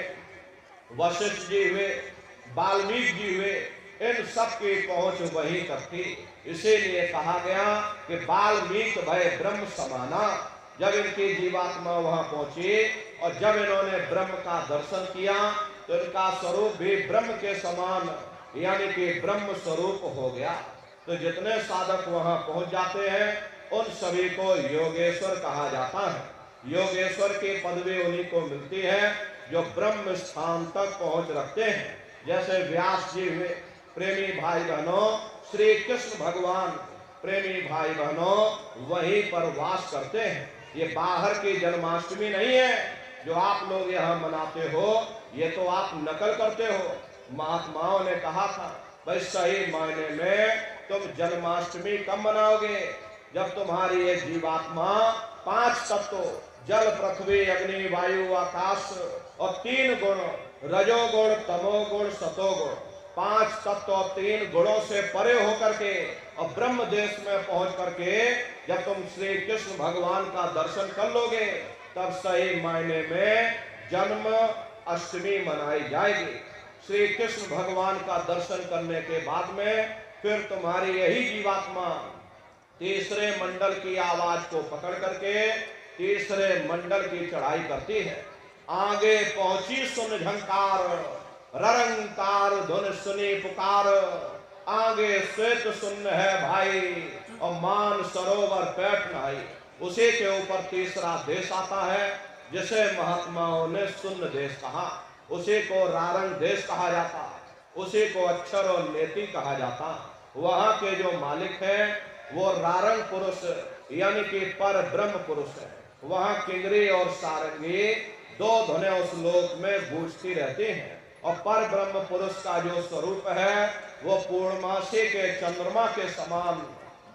वशिष्ठ जी हुए, वाल्मीकि जी हुए, इन सब की पहुंच वहीं तक थी। इसीलिए कहा गया कि वाल्मीकि भय ब्रह्म समाना। जब इनकी जीवात्मा वहां पहुंची और जब इन्होंने ब्रह्म का दर्शन किया तो इनका स्वरूप भी ब्रह्म के समान यानी कि ब्रह्म स्वरूप हो गया। तो जितने साधक वहां पहुंच जाते हैं उन सभी को योगेश्वर कहा जाता है। योगेश्वर की पदवी उन्हीं को मिलती है जो ब्रह्म स्थान तक पहुंच रखते हैं। जैसे व्यास जी हुए, प्रेमी भाई बहनों, श्री कृष्ण भगवान प्रेमी भाई बहनों वहीं पर वास करते हैं। ये बाहर की जन्माष्टमी नहीं है जो आप लोग यहाँ मनाते हो, ये तो आप नकल करते हो। महात्माओं ने कहा था भाई सही मायने में तुम जन्माष्टमी कब मनाओगे? जब तुम्हारी ये जीवात्मा 5 तत्व जल पृथ्वी अग्नि वायु आकाश और 3 गुण रजोगुण तमोगुण सतोगुण 5 तत्व और 3 गुणों से परे होकर के और ब्रह्म देश में पहुंच करके जब तुम श्री कृष्ण भगवान का दर्शन कर लोगे तब सही मायने में जन्म अष्टमी मनाई जाएगी। श्री कृष्ण भगवान का दर्शन करने के बाद में फिर तुम्हारी यही जीवात्मा तीसरे मंडल की आवाज को पकड़ करके तीसरे मंडल की चढ़ाई करती है। आगे पहुंची सुन झंकार, ररंकार धुन सुनी पुकार, आगे श्वेत सुन्न है भाई और मान सरोवर पैठ नाई। उसी के ऊपर तीसरा देश आता है जिसे महात्माओं ने सुन्न देश कहा। उसी को रारंग देश कहा जाता, उसी को अक्षर और नेति कहा जाता। वहां के जो मालिक हैं वो रारंग पुरुष यानी कि पर ब्रह्म पुरुष है। वहां किंगरी और सारंगी 2 धुनें उस लोक में गूंजती रहती हैं और पर ब्रह्म पुरुष का जो स्वरूप है वो पूर्णमासी के चंद्रमा के समान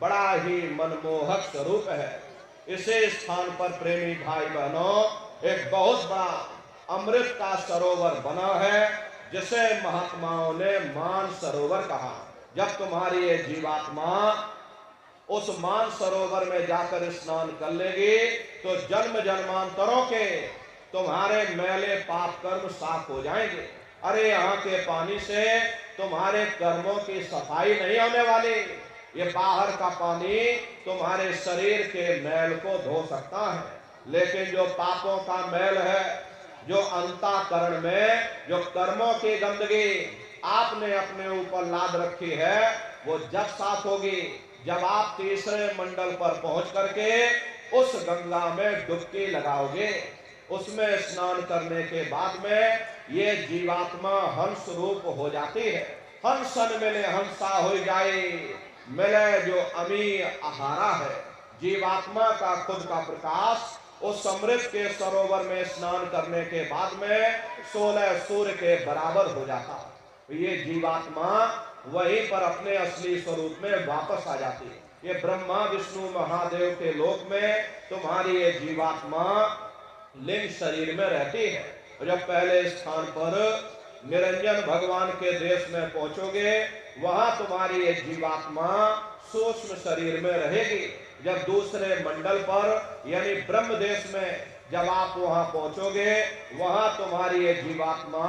बड़ा ही मनमोहक स्वरूप है। इसी स्थान पर प्रेमी भाई बहनों एक बहुत बड़ा अमृत का सरोवर बना है जिसे महात्माओं ने मान सरोवर कहा। जब तुम्हारी ये जीवात्मा उस मान सरोवर में जाकर स्नान कर लेगी तो जन्म जन्मांतरों के तुम्हारे मैले पाप कर्म साफ हो जाएंगे। अरे यहाँ के पानी से तुम्हारे कर्मों की सफाई नहीं होने वाली, ये बाहर का पानी तुम्हारे शरीर के मैल को धो सकता है, लेकिन जो पापों का मैल है, जो अंतःकरण में जो कर्मों की गंदगी आपने अपने ऊपर लाद रखी है वो जब साफ होगी जब आप तीसरे मंडल पर पहुंच करके उस गंगा में डुबकी लगाओगे। उसमें स्नान करने के बाद में ये जीवात्मा हंस रूप हो जाती है। हंसन मिले हंसा हो जाए, मिले जो अमी आहारा है। जीवात्मा का खुद का प्रकाश उस अमृत के सरोवर में स्नान करने के बाद में 16 सूर्य के बराबर हो जाता। ये जीवात्मा वहीं पर अपने असली स्वरूप में वापस आ जाती है। ये ब्रह्मा विष्णु महादेव के लोक में तुम्हारी ये जीवात्मा लिंग शरीर में रहती है। जब पहले स्थान पर निरंजन भगवान के देश में पहुंचोगे वहां तुम्हारी ये जीवात्मा सूक्ष्म शरीर में रहेगी। जब दूसरे मंडल पर यानी ब्रह्म देश में जब आप वहां पहुंचोगे वहां तुम्हारी ये जीवात्मा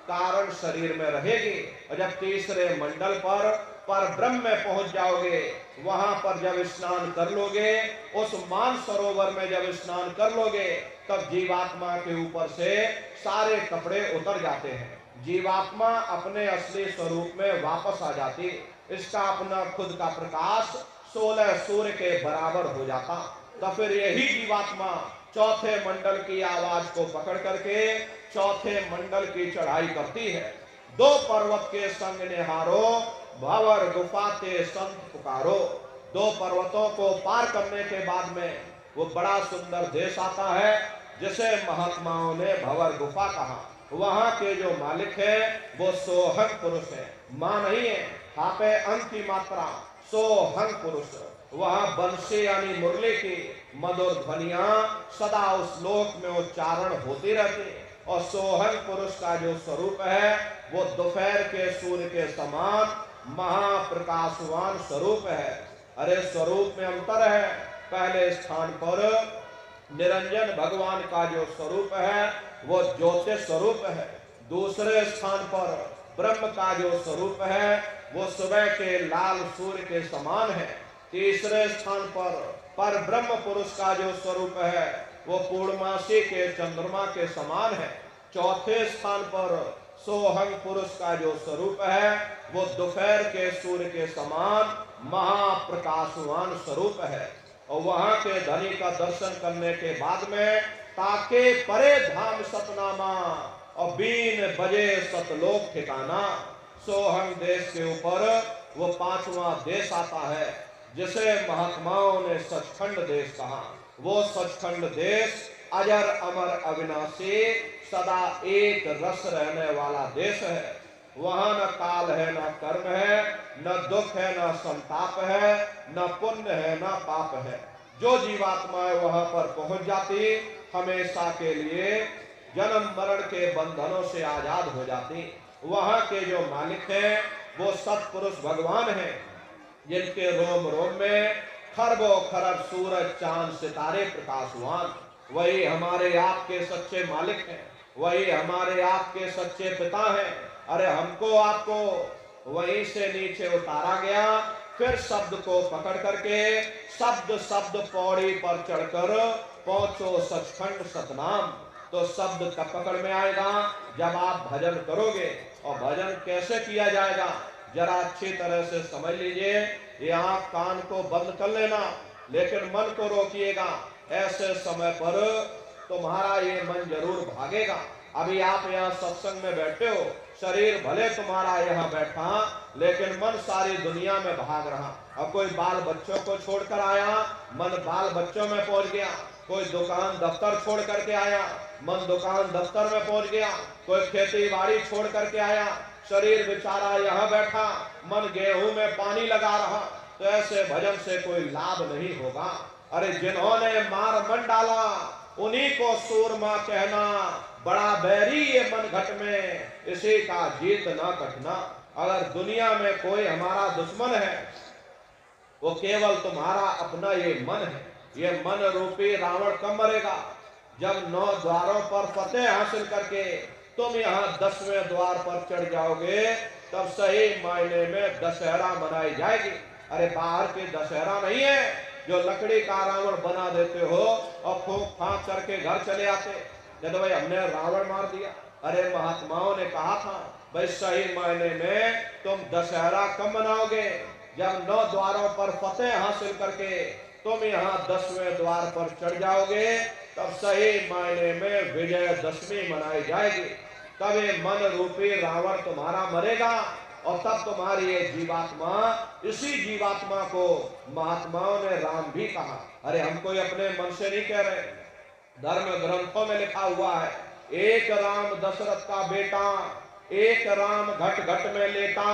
कारण शरीर में रहेगी। और जब तीसरे मंडल पर ब्रह्म में पहुंच जाओगे वहां पर जब स्नान कर लोगे, उस मान सरोवर में जब स्नान कर लोगे तब जीवात्मा के ऊपर से सारे कपड़े उतर जाते हैं। जीवात्मा अपने असली स्वरूप में वापस आ जाती। इसका अपना खुद का प्रकाश 16 सूर्य के बराबर हो जाता। तो फिर यही जीवात्मा चौथे मंडल की आवाज को पकड़ करके चौथे मंडल की चढ़ाई करती है। दो पर्वत के संग निहारो, भंवर गुफा ते संत पुकारो। दो पर्वतों को पार करने के बाद में वो बड़ा सुंदर देश आता है जिसे महात्माओं ने भंवर गुफा कहा। वहां के जो मालिक है वो सोहंग पुरुष है, मां नहीं है, हापे अंक की मात्रा, सोहंग पुरुष। वहां बंशी यानी मुरली की मधुर ध्वनियां सदा उस लोक में उच्चारण होती रहती। और सोहंग पुरुष का जो स्वरूप है वो दोपहर के सूर्य के समान महाप्रकाशवान स्वरूप है। अरे स्वरूप में अंतर है। पहले स्थान पर निरंजन भगवान का जो स्वरूप है वो ज्योतिष स्वरूप है। दूसरे स्थान पर ब्रह्म का जो स्वरूप है वो सुबह के लाल सूर्य के समान है। तीसरे स्थान पर ब्रह्म पुरुष का जो स्वरूप है वो पूर्णमासी के चंद्रमा के समान है। चौथे स्थान पर सोहंग पुरुष का जो स्वरूप है वो दोपहर के सूर्य के समान महाप्रकाशवान स्वरूप है। और वहां के धनी का दर्शन करने के बाद में ताके परे धाम सतनामा और बीन बजे सतलोक ठिकाना। सोहंग देश के ऊपर वो पांचवा देश आता है जिसे महात्माओं ने सचखंड देश कहा। वो सचखंड देश अजर अमर अविनाशी सदा एक रस रहने वाला देश है। वहां न काल है, न कर्म है, न दुख है, न संताप है, न पुण्य है, न पाप है। जो जीवात्माएं वहां पर पहुंच जाती हमेशा के लिए जन्म मरण के बंधनों से आजाद हो जाती। वहां के जो मालिक हैं वो सत्पुरुष भगवान हैं जिनके रोम रोम में खरबों खरब सूरज चांद सितारे प्रकाशवान। वही हमारे आपके सच्चे मालिक हैं, वही हमारे आपके सच्चे पिता हैं। अरे हमको आपको वहीं से नीचे उतारा गया, फिर शब्द को पकड़ करके शब्द शब्द पौड़ी पर चढ़कर पहुंचो सचखंड सतनाम। तो शब्द कब पकड़ में आएगा? जब आप भजन करोगे। और भजन कैसे किया जाएगा जरा अच्छी तरह से समझ लीजिए। यहाँ कान को बंद कर लेना लेकिन मन को रोकिएगा। ऐसे समय पर तुम्हारा ये मन जरूर भागेगा। अभी आप यहाँ सत्संग में बैठे हो, शरीर भले तुम्हारा यहाँ बैठा लेकिन मन सारी दुनिया में भाग रहा। अब कोई बाल बच्चों को छोड़कर आया, मन बाल बच्चों में पहुंच गया। कोई दुकान दफ्तर छोड़ करके आया, मन दुकान दफ्तर में पहुंच गया। कोई खेती बाड़ी छोड़ करके आया, शरीर बेचारा यहाँ बैठा, मन गेहूं में पानी लगा रहा। तो ऐसे भजन से कोई लाभ नहीं होगा। अरे जिन्होंने मार मन डाला उन्हीं को सूरमा कहना, बड़ा बैरी ये मन घट में, इसी का जीत ना कटना। अगर दुनिया में कोई हमारा दुश्मन है वो केवल तुम्हारा अपना ये मन है। ये मन रूपी रावण कब मरेगा? जब 9 द्वारों पर फतेह हासिल करके तुम यहाँ 10वें द्वार पर चढ़ जाओगे, तब सही मायने में दशहरा मनाई जाएगी। अरे बाहर के दशहरा नहीं है जो लकड़ी का रावण बना देते हो और फूंक फांक करके घर चले आते। जब भाई हमने रावण मार दिया। अरे महात्माओं ने कहा था भाई सही मायने में तुम दशहरा कब मनाओगे? जब 9 द्वारों पर फतेह हासिल करके तुम यहाँ 10वें द्वार पर चढ़ जाओगे, तब सही मायने में विजयदशमी मनाई जाएगी। तब ये मन रूपी रावण तुम्हारा मरेगा और तब तुम्हारी ये जीवात्मा, इसी जीवात्मा को महात्माओं ने राम भी कहा। अरे हम कोई अपने मन से नहीं कह रहे, धर्म ग्रंथों में लिखा हुआ है, एक राम दशरथ का बेटा, एक राम घट घट में लेटा,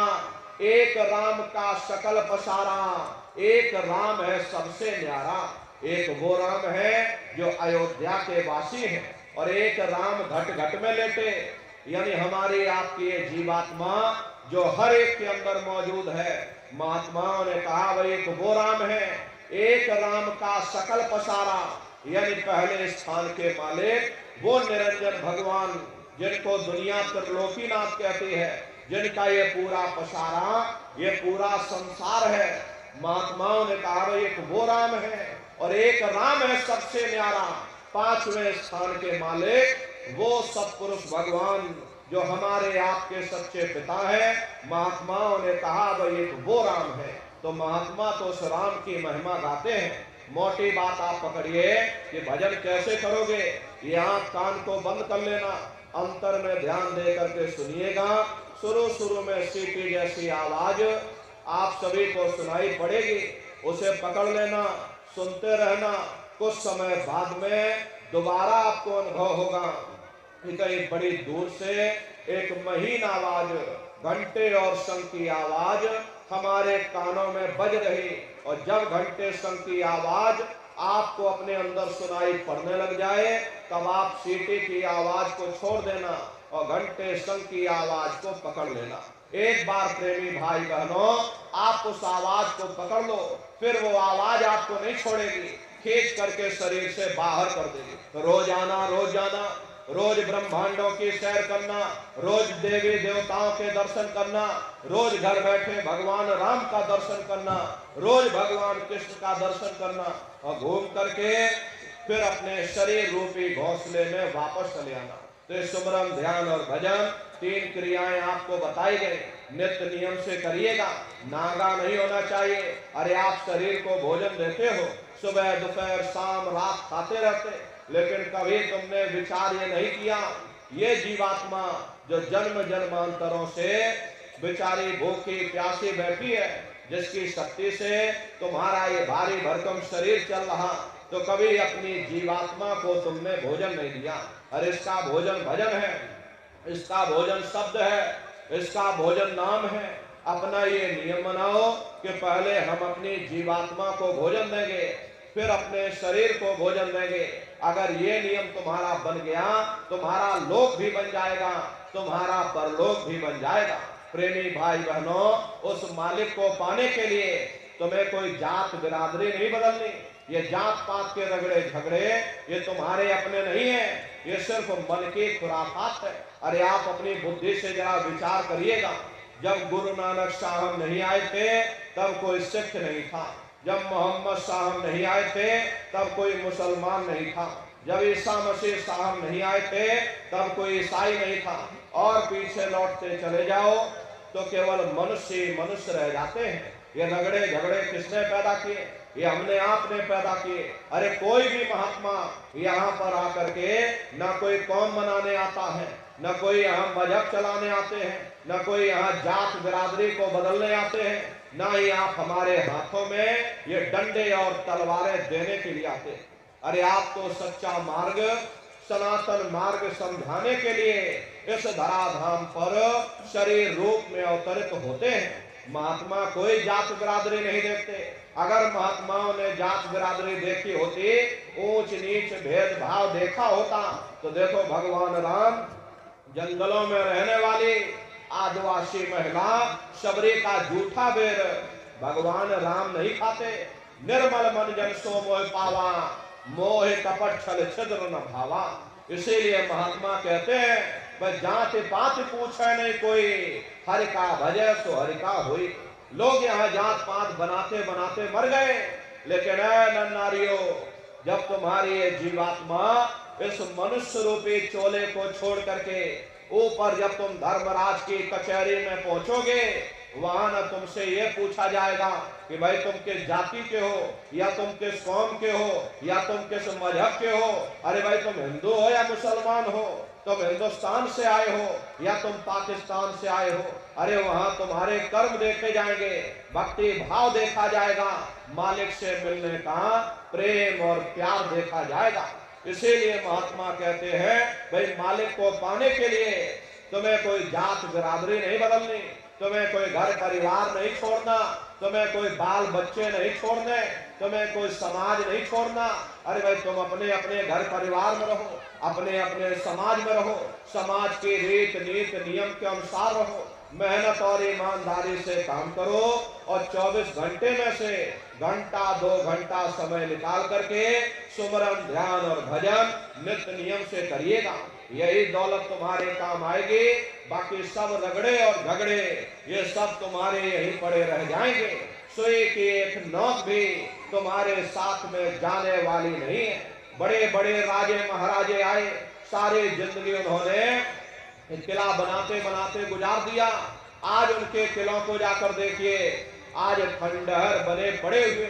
एक राम का सकल पसारा, एक राम है सबसे न्यारा। एक वो राम है जो अयोध्या के वासी है और एक राम घट घट में लेटे, यानी हमारी आपकी ये जीवात्मा जो हर एक के अंदर मौजूद है। महात्माओं ने कहा भाई एक वो राम है, एक राम का सकल पसारा, यानी पहले स्थान के मालिक वो निरंजन भगवान जिनको दुनिया त्रिलोकीनाथ कहती है, जिनका ये पूरा पसारा, ये पूरा संसार है। महात्माओं ने कहा भाई एक वो राम है और एक राम है सबसे न्यारा। 5वें स्थान के मालिक वो सत्पुरुष भगवान जो हमारे आपके सच्चे पिता है। महात्माओं ने कहा भाई एक वो राम है। तो महात्मा तो उस राम की महिमा गाते हैं। मोटी बात आप पकड़िए कि भजन कैसे करोगे। ये आंख कान को बंद कर लेना, अंतर में ध्यान दे करके सुनिएगा। शुरू शुरू में सीटी जैसी आवाज आप सभी को सुनाई पड़ेगी, उसे पकड़ लेना, सुनते रहना। कुछ समय बाद में दोबारा आपको अनुभव होगा कि कहीं बड़ी दूर से एक महीन आवाज, घंटे और शंख की आवाज हमारे कानों में बज रही। और जब घंटे शंख की आवाज आपको अपने अंदर सुनाई पड़ने लग जाए, तब आप सीटी की आवाज को छोड़ देना और घंटे शंख की आवाज को पकड़ लेना। एक बार प्रेमी भाई बहनों आप उस आवाज को पकड़ लो, फिर वो आवाज आपको नहीं छोड़ेगी, खींच करके शरीर से बाहर कर देगी। रोजाना रोजाना रोज ब्रह्मांडों की सैर करना, रोज देवी देवताओं के दर्शन करना, रोज घर बैठे भगवान राम का दर्शन करना, रोज भगवान कृष्ण का दर्शन करना और घूम करके फिर अपने शरीर रूपी घोंसले में वापस चले आना। तो सुमरन, ध्यान और भजन 3 क्रियाएं आपको बताई गई, नित्य नियम से करिएगा, नागा नहीं होना चाहिए। अरे आप शरीर को भोजन देते हो, सुबह दोपहर शाम रात खाते रहते, लेकिन कभी तुमने विचार ये नहीं किया, ये जीवात्मा जो जन्म जन्मांतरों से बेचारी भूखी प्यासी बैठी है, जिसकी शक्ति से तुम्हारा ये भारी भरकम शरीर चल रहा, तो कभी अपनी जीवात्मा को तुमने भोजन नहीं दिया। अरे इसका भोजन भजन है, इसका भोजन शब्द है, इसका भोजन नाम है। अपना ये नियम बनाओ कि पहले हम अपनी जीवात्मा को भोजन देंगे, फिर अपने शरीर को भोजन देंगे। अगर ये नियम तुम्हारा बन गया, तुम्हारा लोक भी बन जाएगा, तुम्हारा परलोक भी बन जाएगा। प्रेमी भाई बहनों, उस मालिक को पाने के लिए तुम्हें कोई जात बिरादरी नहीं बदलनी। ये जात पात के रगड़े झगड़े ये तुम्हारे अपने नहीं है, ये सिर्फ मन की खुराफात है। अरे आप अपनी बुद्धि से जरा विचार करिएगा, जब गुरु नानक साहब नहीं आए थे तब कोई सिख नहीं था, जब मोहम्मद साहब नहीं आए थे तब कोई मुसलमान नहीं था, जब ईसा मसीह साहब नहीं आए थे तब कोई ईसाई नहीं था, और पीछे लौटते चले जाओ तो केवल मनुष्य ही मनुष्य रह जाते हैं। ये रगड़े झगड़े किसने पैदा किए? ये हमने आपने पैदा किए। अरे कोई भी महात्मा यहाँ पर आकर के न कोई कौम बनाने आता है, न कोई यहाँ मजहब चलाने आते हैं, न कोई यहाँ जात बिरादरी को बदलने आते हैं, ना ही आप हमारे हाथों में ये डंडे और तलवारें देने के लिए आते हैं। अरे आप तो सच्चा मार्ग, सनातन मार्ग समझाने के लिए इस धराधाम पर शरीर रूप में अवतरित होते हैं। महात्मा कोई जात बिरादरी नहीं देखते। अगर महात्माओं ने जात बिरादरी देखी होती, ऊंच नीच भेदभाव देखा होता, तो देखो भगवान राम जंगलों में रहने वाली आदिवासी महिला शबरी का जूठा बेर भगवान राम नहीं खाते। निर्मल मन जन सो मोह पावा, मोह कपट छल छिद्र न भावा। इसीलिए महात्मा कहते हैं वह जात पात पूछे नहीं कोई, हरि का भजे सो हरि का होई। लोग यहाँ जात पात बनाते बनाते मर गए, लेकिन नर नारियों, जब तुम्हारी ये जीवात्मा इस मनुष्य रूपी चोले को छोड़ करके ऊपर जब तुम धर्मराज की कचहरी में पहुंचोगे, वहां न तुमसे ये पूछा जाएगा कि भाई तुम किस जाति के हो, या तुम किस कौम के हो, या तुम किस मजहब के हो। अरे भाई तुम हिंदू हो या मुसलमान हो, तुम हिंदुस्तान से आए हो या तुम पाकिस्तान से आए हो। अरे वहां तुम्हारे कर्म देखे जाएंगे, भक्ति भाव देखा जाएगा, मालिक से मिलने का प्रेम और प्यार देखा जाएगा। इसीलिए महात्मा कहते हैं भाई मालिक को पाने के लिए तुम्हें कोई जात बिरादरी नहीं बदलनी, तुम्हें कोई घर परिवार नहीं छोड़ना, तुम्हें कोई बाल बच्चे नहीं छोड़ने, तुम्हें कोई समाज नहीं छोड़ना। अरे भाई तुम अपने अपने घर परिवार में रहो, अपने अपने समाज में रहो, समाज के रीत नीत नियम के अनुसार रहो, मेहनत और ईमानदारी से काम करो, और 24 घंटे में से घंटा 2 घंटा समय निकाल करके सुमरन ध्यान और भजन नित्य नियम से करिएगा। यही दौलत तुम्हारे काम आएगी। बाकी सब रगड़े और झगड़े ये सब तुम्हारे यहीं पड़े रह जाएंगे। सुई की एक नोक भी तुम्हारे साथ में जाने वाली नहीं है। बड़े बड़े राजे महाराजे आए, सारी जिंदगी उन्होंने किला बनाते बनाते गुजार दिया। आज उनके किलों को जाकर देखिए, आज खंडहर बने पड़े हुए,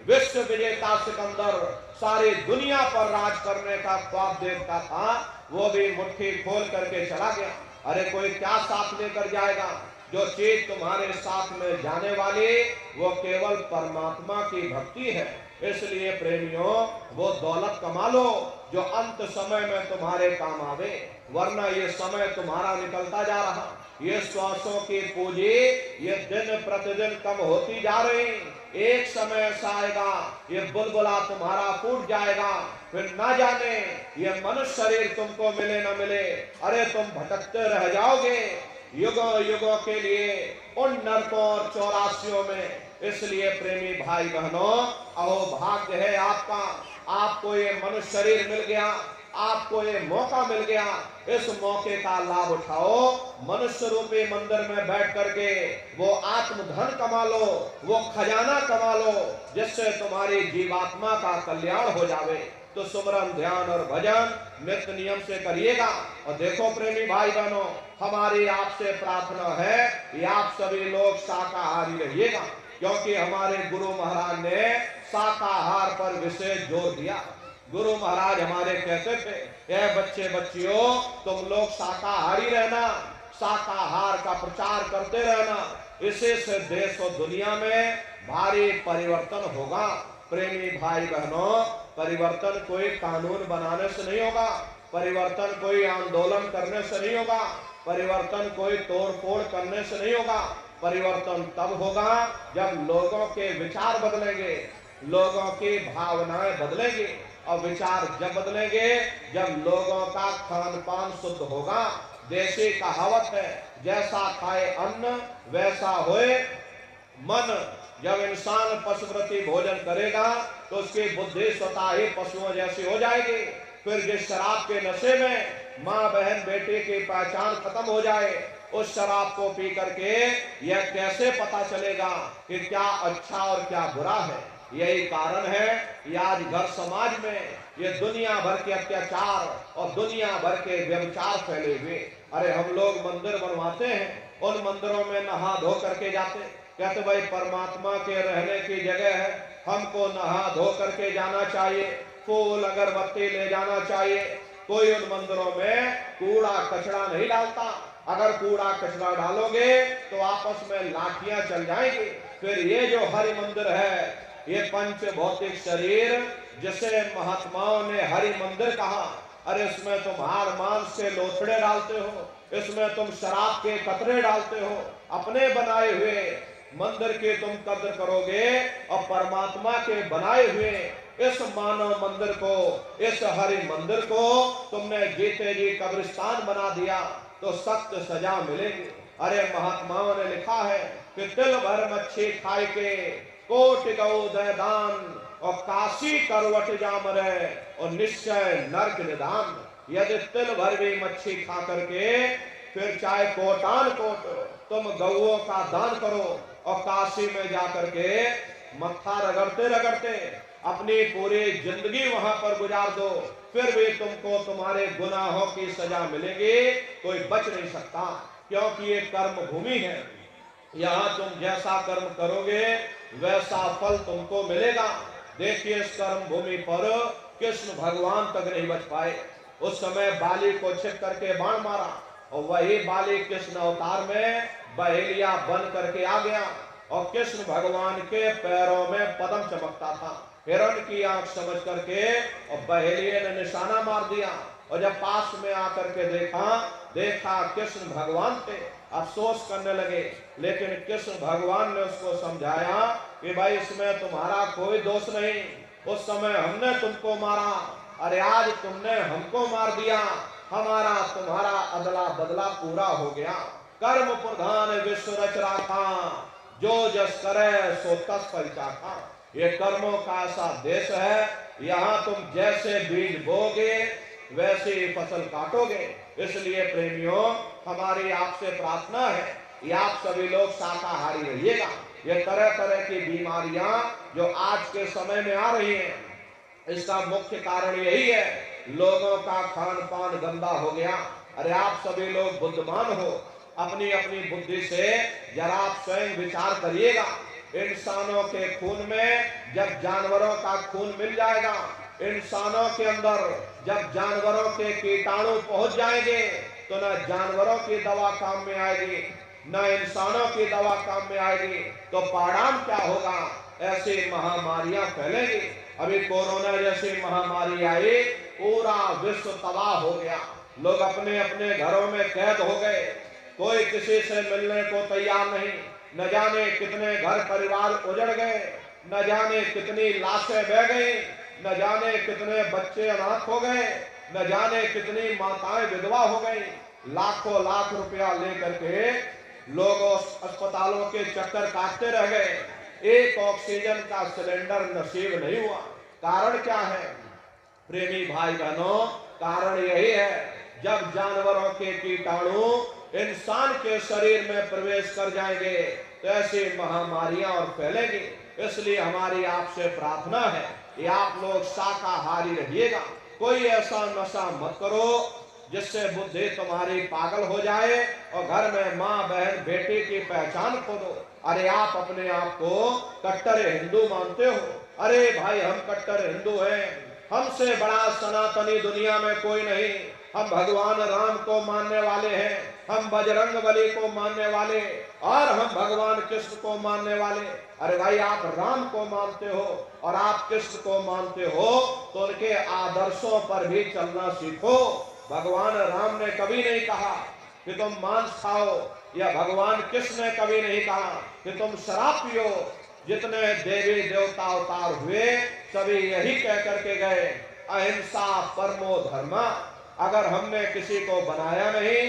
विश्व विजेता सिकंदर सारी दुनिया पर राज करने का ख्वाब देखता था, वो भी मुट्ठी खोल करके चला गया। अरे कोई क्या साथ लेकर जाएगा? जो चीज तुम्हारे साथ में जाने वाली वो केवल परमात्मा की भक्ति है। इसलिए प्रेमियों, वो दौलत कमा लो जो अंत समय में तुम्हारे काम आवे, वरना ये समय तुम्हारा निकलता जा रहा। ये श्वासों की पूंजी ये दिन प्रतिदिन कम होती जा रही। एक समय ऐसा आएगा ये बुलबुला तुम्हारा फूट जाएगा, फिर ना जाने ये मनुष्य शरीर तुमको मिले न मिले। अरे तुम भटकते रह जाओगे युगों युगों के लिए उन नरकों और चौरासियों में। इसलिए प्रेमी भाई बहनों, अहो भाग्य है आपका, आपको ये मनुष्य शरीर मिल गया, आपको ये मौका मिल गया। इस मौके का लाभ उठाओ, मनुष्य रूपी मंदिर में बैठ करके वो आत्म धन कमा लो, वो खजाना कमा लो, जिससे तुम्हारी जीवात्मा का कल्याण हो जावे। तो सुमरन, ध्यान और भजन नित्य नियम से करिएगा। और देखो प्रेमी भाई बहनों, हमारी आपसे प्रार्थना है कि आप सभी लोग शाकाहारी रहिएगा, क्योंकि हमारे गुरु महाराज ने शाकाहार पर विशेष जोर दिया। गुरु महाराज हमारे कहते थे, ये बच्चे बच्चियों तुम लोग शाकाहारी रहना, शाकाहार का प्रचार करते रहना, इसी से देश और दुनिया में भारी परिवर्तन होगा। प्रेमी भाई बहनों, परिवर्तन कोई कानून बनाने से नहीं होगा, परिवर्तन कोई आंदोलन करने से नहीं होगा, परिवर्तन कोई तोड़ फोड़ करने से नहीं होगा। परिवर्तन तब होगा जब लोगों के विचार बदलेंगे, लोगों की भावनाएं बदलेंगी। और विचार जब बदलेंगे जब लोगों का खान पान शुद्ध होगा। देशी कहावत है, जैसा खाए अन्न वैसा होए मन। जब इंसान पशुप्रति भोजन करेगा तो उसकी बुद्धि स्वतः ही पशुओं जैसी हो जाएगी। फिर जिस शराब के नशे में माँ बहन बेटे की पहचान खत्म हो जाए, उस शराब को पी करके यह कैसे पता चलेगा कि क्या अच्छा और क्या बुरा है। यही कारण है कि आज घर समाज में ये दुनिया भर के अत्याचार और दुनिया भर के व्यभिचार फैले हुए। अरे हम लोग मंदिर बनवाते हैं, उन मंदिरों में नहा धो करके जाते, कहते भाई परमात्मा के रहने की जगह है, हमको नहा धो करके जाना चाहिए, फूल अगरबत्ती ले जाना चाहिए। कोई उन मंदिरों में कूड़ा कचरा नहीं डालता। अगर कूड़ा कचरा डालोगे तो आपस में लाठियां चल जाएंगी। फिर ये जो हरि मंदिर है, ये पंच भौतिक शरीर जिसे महात्माओं ने हरि मंदिर कहा, अरे इसमें तुम हाड़ मांस के लोथड़े डालते हो, इसमें तुम शराब के कतरे डालते हो, अपने बनाए हुए मंदिर की तुम कद्र करोगे और परमात्मा के बनाए हुए इस मानव मंदिर को, इस हरि मंदिर को तुमने जीते जी कब्रिस्तान बना दिया तो सख्त सजा मिलेगी। अरे महात्माओं ने लिखा है कि तिल भर मच्छी खाए के कोटि गौ दय दान और काशी करवट जामरे और निश्चय नरक निदान। यदि तिल भर भी मच्छी खा करके फिर चाहे कोटान कोट तुम गौओं का दान करो और काशी में जाकर के मत्था रगड़ते रगड़ते अपनी पूरी जिंदगी वहां पर गुजार दो, फिर भी तुमको तुम्हारे गुनाहों की सजा मिलेगी, कोई बच नहीं सकता। क्योंकि ये कर्म भूमि है, यहाँ तुम जैसा कर्म करोगे वैसा फल तुमको मिलेगा। देखिए इस कर्म भूमि पर कृष्ण भगवान तक नहीं बच पाए। उस समय बाली को छिप करके बाण मारा और वही बाली कृष्ण अवतार में बहेलिया बन करके आ गया और कृष्ण भगवान के पैरों में पद्म चमकता था। हिरण की आंख समझ करके और बहेलिये ने निशाना मार दिया और जब पास में आकर के देखा कृष्ण भगवान थे, अफसोस करने लगे। लेकिन कृष्ण भगवान ने उसको समझाया कि भाई इसमें तुम्हारा कोई दोष नहीं, उस समय हमने तुमको मारा, अरे आज तुमने हमको मार दिया, हमारा तुम्हारा अदला बदला पूरा हो गया। कर्म प्रधान विश्व रच राखा, जो जस करे सो तस फल चाखा। ये कर्मों का ऐसा देश है, यहाँ तुम जैसे बीज बोगे वैसे ही फसल काटोगे। इसलिए प्रेमियों, हमारी आपसे प्रार्थना है कि आप सभी लोग शाकाहारी रहिएगा। ये तरह तरह की बीमारियां जो आज के समय में आ रही हैं, इसका मुख्य कारण यही है, लोगों का खान पान गंदा हो गया। अरे आप सभी लोग बुद्धिमान हो, अपनी अपनी बुद्धि से जरा आप स्वयं विचार करिएगा। इंसानों के खून में जब जानवरों का खून मिल जाएगा, इंसानों के अंदर जब जानवरों के कीटाणु पहुंच जाएंगे, तो न जानवरों की दवा काम में आएगी, न इंसानों की दवा काम में आएगी। तो परिणाम क्या होगा? ऐसी महामारियां फैलेंगी। अभी कोरोना जैसी महामारी आई, पूरा विश्व तबाह हो गया। लोग अपने अपने घरों में कैद हो गए, कोई किसी से मिलने को तैयार नहीं। न जाने कितने घर परिवार उजड़ गए, न जाने कितनी लाशें बह गई, न जाने कितने बच्चे अनाथ हो गए, न जाने कितनी माताएं विधवा हो गई। लाखों लाख रुपया लेकर के लोग अस्पतालों के चक्कर काटते रह गए, एक ऑक्सीजन का सिलेंडर नसीब नहीं हुआ। कारण क्या है प्रेमी भाई बहनों? कारण यही है, जब जानवरों के कीटाणु इंसान के शरीर में प्रवेश कर जाएंगे तो ऐसी महामारियां और फैलेंगी। इसलिए हमारी आपसे प्रार्थना है कि आप लोग शाकाहारी रहिएगा। कोई ऐसा नशा मत करो जिससे बुद्धि तुम्हारी पागल हो जाए और घर में माँ बहन बेटी की पहचान खो दो। अरे आप अपने आप को कट्टर हिंदू मानते हो, अरे भाई हम कट्टर हिंदू हैं, हमसे बड़ा सनातनी दुनिया में कोई नहीं, हम भगवान राम को मानने वाले हैं, हम बजरंग बली को मानने वाले, और हम भगवान कृष्ण को मानने वाले। अरे भाई आप राम को मानते हो और आप कृष्ण को मानते हो तो उनके आदर्शों पर भी चलना सीखो। भगवान राम ने कभी नहीं कहा कि तुम मांस खाओ, या भगवान कृष्ण ने कभी नहीं कहा कि तुम शराब पियो। जितने देवी देवता अवतार हुए सभी यही कह करके गए, अहिंसा परमो धर्म। अगर हमने किसी को बनाया नहीं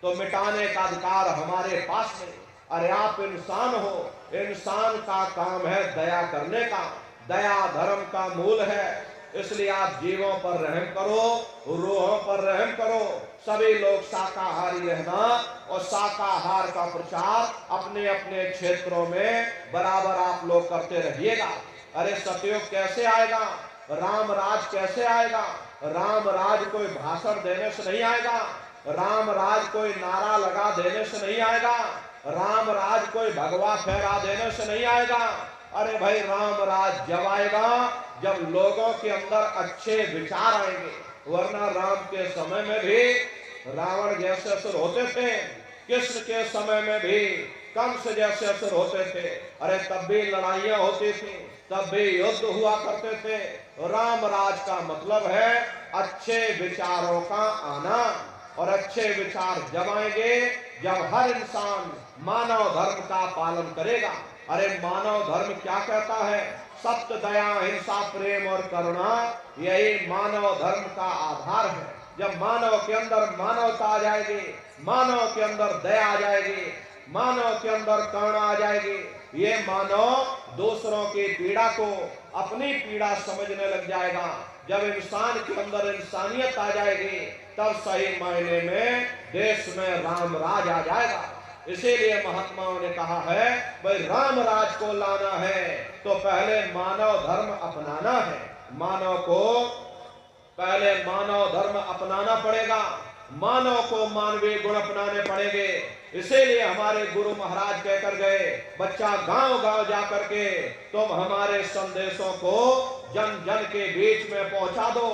तो मिटाने का अधिकार हमारे पास नहीं। अरे आप इंसान हो, इंसान का काम है दया करने का, दया धर्म का मूल है। इसलिए आप जीवों पर रहम करो, रूहों पर रहम करो। सभी लोग शाकाहारी रहना और शाकाहार का प्रचार अपने अपने क्षेत्रों में बराबर आप लोग करते रहिएगा। अरे सतयुग कैसे आएगा? राम राज कैसे आएगा? राम राज कोई भाषण देने से नहीं आएगा, राम राज कोई नारा लगा देने से नहीं आएगा, राम राज कोई भगवा फहरा देने से नहीं आएगा। अरे भाई राम राज जब आएगा जब लोगों के अंदर अच्छे विचार आएंगे। वरना राम के समय में भी रावण जैसे असुर होते थे, कृष्ण के समय में भी कंस जैसे असुर होते थे। अरे तब भी लड़ाइयां होती थी, तब भी युद्ध हुआ करते थे। राम राज का मतलब है अच्छे विचारों का आना, और अच्छे विचार जब आएंगे जब हर इंसान मानव धर्म का पालन करेगा। अरे मानव धर्म क्या कहता है? सत्य, दया, अहिंसा, प्रेम और करुणा, यही मानव धर्म का आधार है। जब मानव के अंदर मानवता आ जाएगी, मानव के अंदर दया आ जाएगी, मानव के अंदर करुणा आ जाएगी, ये मानव दूसरों की पीड़ा को अपनी पीड़ा समझने लग जाएगा। जब इंसान के अंदर इंसानियत आ जाएगी तब सही मायने में देश में राम राज आ जाएगा। इसीलिए महात्माओं ने कहा है भाई राम राज को लाना है तो पहले मानव धर्म अपनाना है। मानव को पहले मानव धर्म अपनाना पड़ेगा, मानव को मानवीय गुण अपनाने पड़ेंगे। इसीलिए हमारे गुरु महाराज कहकर गए, बच्चा गांव गांव जाकर के तुम हमारे संदेशों को जन जन के बीच में पहुंचा दो।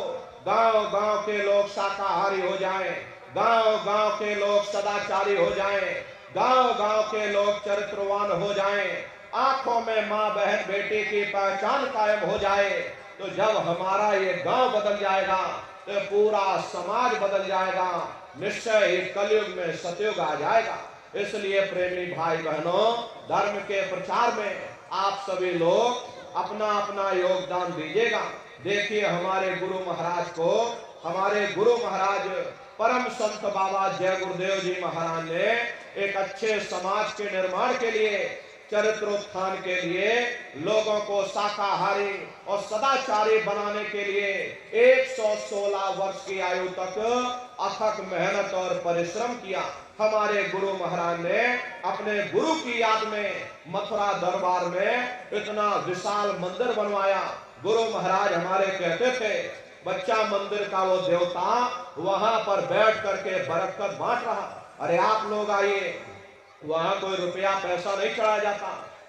गांव गांव के लोग शाकाहारी हो जाएं, गांव गांव के लोग सदाचारी हो जाएं, गांव गांव के लोग चरित्रवान हो जाएं, आंखों में माँ बहन बेटी की पहचान कायम हो जाए। तो जब हमारा ये गांव बदल जाएगा तो पूरा समाज बदल जाएगा, निश्चय ही कलयुग में सतयुग आ जाएगा। इसलिए प्रेमी भाई बहनों, धर्म के प्रचार में आप सभी लोग अपना अपना योगदान दीजिएगा। देखिए हमारे गुरु महाराज को, हमारे गुरु महाराज परम संत बाबा जय गुरुदेव जी महाराज ने एक अच्छे समाज के निर्माण के लिए, चरित्रोत्थान के लिए, लोगों को शाकाहारी और सदाचारी बनाने के लिए 116 वर्ष की आयु तक अथक मेहनत और परिश्रम किया। हमारे गुरु महाराज ने अपने गुरु की याद में मथुरा दरबार में इतना विशाल मंदिर बनवाया। गुरु महाराज हमारे कहते थे, बच्चा मंदिर का वो देवता वहां पर बैठ करके बरकत बांट रहा। अरे आप लोग आइए, वहां कोई रुपया पैसा नहीं चढ़ाया जाता,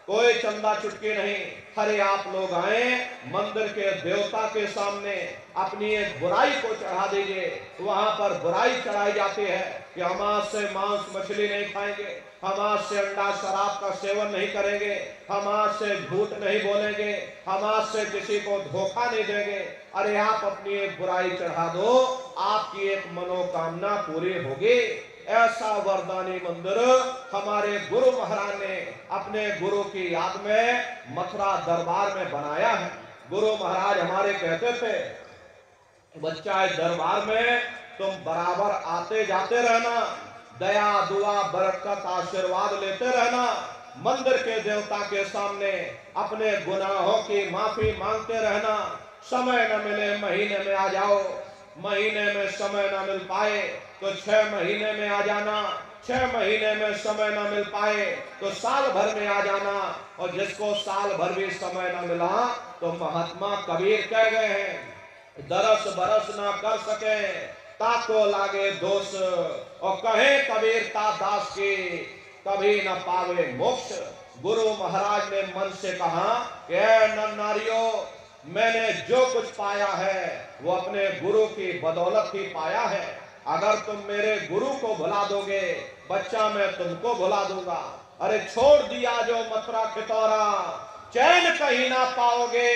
कोई चंदा चुटकी नहीं। अरे आप लोग आए मंदिर के देवता के सामने अपनी एक बुराई को चढ़ा दीजिए। वहां पर बुराई चढ़ाई जाती है कि हम आज से मांस मछली नहीं खाएंगे, हम आज से अंडा शराब का सेवन नहीं करेंगे, हम आज से झूठ नहीं बोलेंगे, हम आज से किसी को धोखा नहीं देंगे। अरे आप अपनी एक बुराई चढ़ा दो, आपकी एक मनोकामना पूरी होगी। ऐसा वरदानी मंदिर हमारे गुरु महाराज ने अपने गुरु की याद में मथुरा दरबार में बनाया है। गुरु महाराज हमारे कहते थे, बच्चा इस दरबार में तुम बराबर आते जाते रहना, दया दुआ बरकत आशीर्वाद लेते रहना, मंदिर के देवता के सामने अपने गुनाहों की माफी मांगते रहना। समय न मिले महीने में आ जाओ, महीने में समय न मिल पाए तो 6 महीने में आ जाना, 6 महीने में समय न मिल पाए तो साल भर में आ जाना। और जिसको साल भर भी समय न मिला तो महात्मा कबीर कह गए हैं, दरस बरस ना कर सके ताको लागे दोष, और कहे कबीर ता दास की कभी न पावे मोक्ष। गुरु महाराज ने मन से कहा कि नर नारियों, मैंने जो कुछ पाया है वो अपने गुरु की बदौलत ही पाया है। अगर तुम मेरे गुरु को भुला दोगे, बच्चा मैं तुमको भुला दूंगा। अरे छोड़ दिया जो मथुरा खितौरा, चैन कहीं ना पाओगे,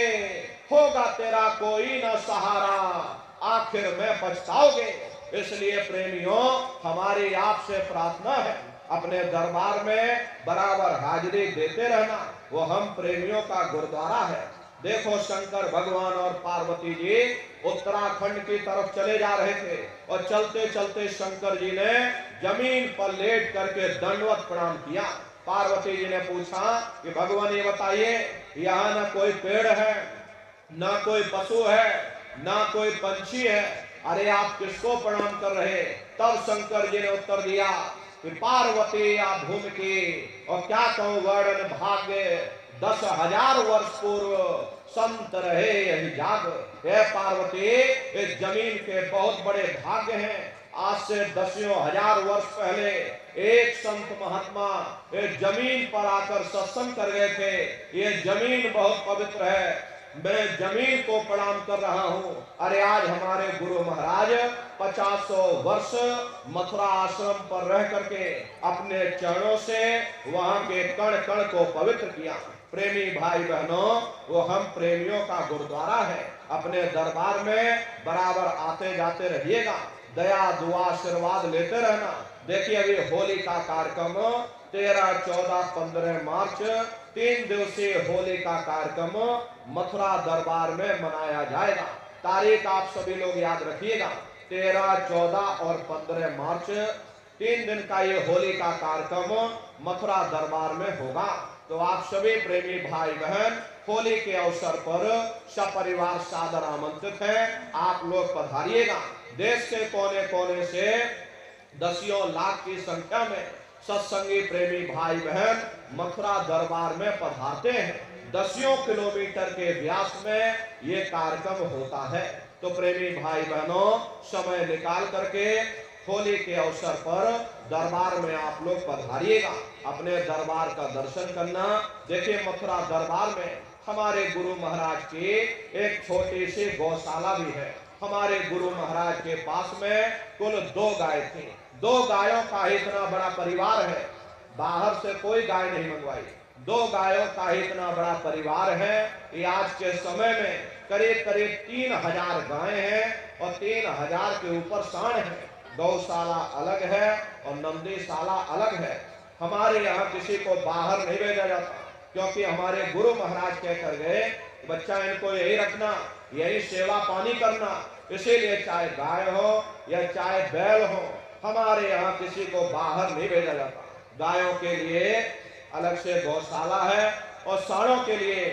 होगा तेरा कोई ना सहारा, आखिर में पछताओगे। इसलिए प्रेमियों, हमारी आपसे प्रार्थना है, अपने दरबार में बराबर हाजिरी देते रहना। वो हम प्रेमियों का गुरुद्वारा है। देखो, शंकर भगवान और पार्वती जी उत्तराखंड की तरफ चले जा रहे थे और चलते चलते शंकर जी ने जमीन पर लेट करके दंडवत प्रणाम किया। पार्वती जी ने पूछा कि भगवान ये बताइए, यहाँ ना कोई पेड़ है, ना कोई पशु है, ना कोई पंछी है, अरे आप किसको प्रणाम कर रहे? तब शंकर जी ने उत्तर दिया कि पार्वती या भूमि की, और क्या कहूं वर्णन भाग्य, 10,000 वर्ष पूर्व संत रहे यही जाग। हे पार्वती, इस जमीन के बहुत बड़े भाग्य हैं। आज से 10,000 वर्ष पहले एक संत महात्मा इस जमीन पर आकर सत्संग कर गए थे। ये जमीन बहुत पवित्र है, मैं जमीन को प्रणाम कर रहा हूँ। अरे आज हमारे गुरु महाराज 50 वर्ष मथुरा आश्रम पर रह करके अपने चरणों से वहां के कण कण को पवित्र किया। प्रेमी भाई बहनों, वो हम प्रेमियों का गुरुद्वारा है। अपने दरबार में बराबर आते जाते रहिएगा, दया दुआ आशीर्वाद लेते रहना। देखिए, अभी होली का कार्यक्रम 13, 14, 15 मार्च 3 दिवसीय होली का कार्यक्रम मथुरा दरबार में मनाया जाएगा। तारीख आप सभी लोग याद रखिएगा, 13, 14 और 15 मार्च 3 दिन का ये होली का कार्यक्रम मथुरा दरबार में होगा। तो आप सभी प्रेमी भाई बहन होली के अवसर पर सपरिवार सादर आमंत्रित हैं। आप लोग पधारिएगा। देश के कोने कोने से दसियों लाख की संख्या में सत्संगी प्रेमी भाई बहन मथुरा दरबार में पधारते हैं। दसियों किलोमीटर के व्यास में ये कार्यक्रम होता है। तो प्रेमी भाई बहनों, समय निकाल करके होली के अवसर पर दरबार में आप लोग पधारिएगा, अपने दरबार का दर्शन करना। देखिए, मथुरा दरबार में हमारे गुरु महाराज की एक छोटी सी गौशाला भी है। हमारे गुरु महाराज के पास में कुल 2 गाय थी। 2 गायों का इतना बड़ा परिवार है, बाहर से कोई गाय नहीं मंगवाई। 2 गायों का इतना बड़ा परिवार है कि आज के समय में करीब करीब 3,000 गायें हैं और 3,000 के ऊपर सांड है। गौशाला अलग है और नंदीशाला अलग है। हमारे यहाँ किसी को बाहर नहीं भेजा जाता, क्योंकि हमारे गुरु महाराज कहकर गए, बच्चा इनको यही रखना, यही सेवा पानी करना। इसीलिए चाहे गाय हो या चाहे बैल हो, हमारे यहाँ किसी को बाहर नहीं भेजा जाता। गायों के लिए अलग से गौशाला है और सांडों के लिए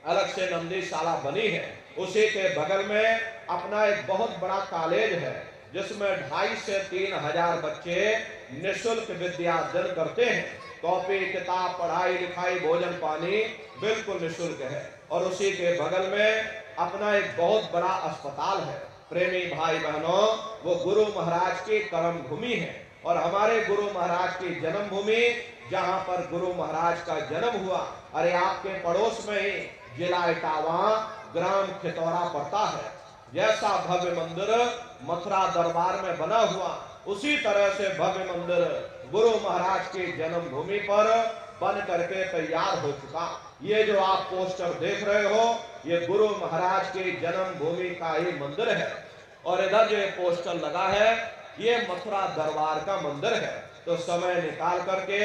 अलग से नंदीशाला बनी है। उसी के बगल में अपना एक बहुत बड़ा कॉलेज है, जिसमें 2,500 से 3,000 बच्चे निःशुल्क विद्या अध्ययन करते हैं। कॉपी किताब, पढ़ाई लिखाई, भोजन पानी बिल्कुल निःशुल्क है। और उसी के बगल में अपना एक बहुत बड़ा अस्पताल है। प्रेमी भाई बहनों, वो गुरु महाराज की कर्म भूमि है और हमारे गुरु महाराज की जन्मभूमि, जहाँ पर गुरु महाराज का जन्म हुआ, अरे आपके पड़ोस में ही जिला इटावा ग्राम खितौरा पड़ता है। जैसा भव्य मंदिर मथुरा दरबार में बना हुआ, उसी तरह से भव्य मंदिर गुरु महाराज की जन्मभूमि पर बन करके तैयार हो चुका। ये जो आप पोस्टर देख रहे हो, ये गुरु महाराज की जन्मभूमि का ही मंदिर है। और इधर जो पोस्टर लगा है, ये मथुरा दरबार का मंदिर है। तो समय निकाल करके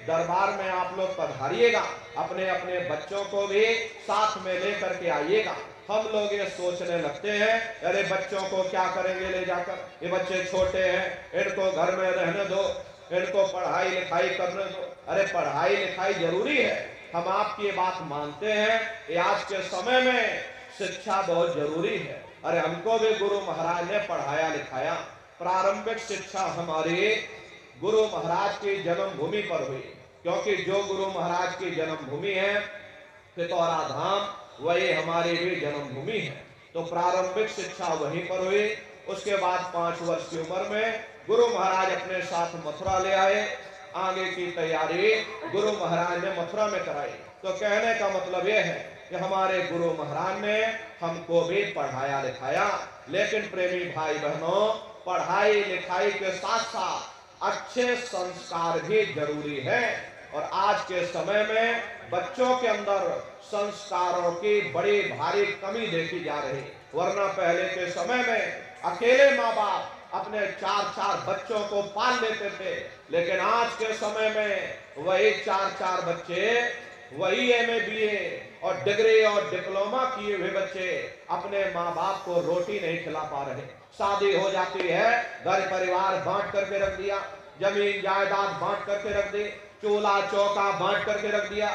दरबार में आप लोग पधारिएगा, अपने अपने बच्चों को भी साथ में लेकर के आइएगा। हम लोग ये सोचने लगते हैं, अरे बच्चों को क्या करेंगे ले जाकर, ये बच्चे छोटे हैं, इनको घर में रहने दो, इनको पढ़ाई लिखाई करने दो। अरे पढ़ाई लिखाई जरूरी है, हम आपकी बात मानते हैं कि आज के समय में शिक्षा बहुत जरूरी है। अरे हमको भी गुरु महाराज ने पढ़ाया लिखाया। प्रारंभिक शिक्षा हमारी गुरु महाराज की जन्मभूमि पर हुई, क्योंकि जो गुरु महाराज की जन्मभूमि है खितौरा धाम, वही हमारी भी जन्मभूमि है। तो प्रारंभिक शिक्षा वहीं पर हुई। उसके बाद 5 वर्ष की उम्र में गुरु महाराज अपने साथ मथुरा ले आए। आगे की तैयारी गुरु महाराज ने मथुरा में कराई। तो कहने का मतलब यह है कि हमारे गुरु महाराज ने हमको भी पढ़ाया लिखाया। लेकिन प्रेमी भाई बहनों, पढ़ाई लिखाई के साथ साथ अच्छे संस्कार भी जरूरी है। और आज के समय में बच्चों के अंदर संस्कारों की बड़ी भारी कमी देखी जा रही। वरना पहले के समय में अकेले माँ बाप अपने 4-4 बच्चों को पाल लेते थे, लेकिन आज के समय में वही 4-4 बच्चे, वही MA BA और डिग्री और डिप्लोमा किए हुए बच्चे अपने माँ बाप को रोटी नहीं खिला पा रहे। शादी हो जाती है, घर परिवार बांट करके रख दिया, जमीन जायदाद बांट करके रख दी, चूल्हा चौका बांट करके रख दिया,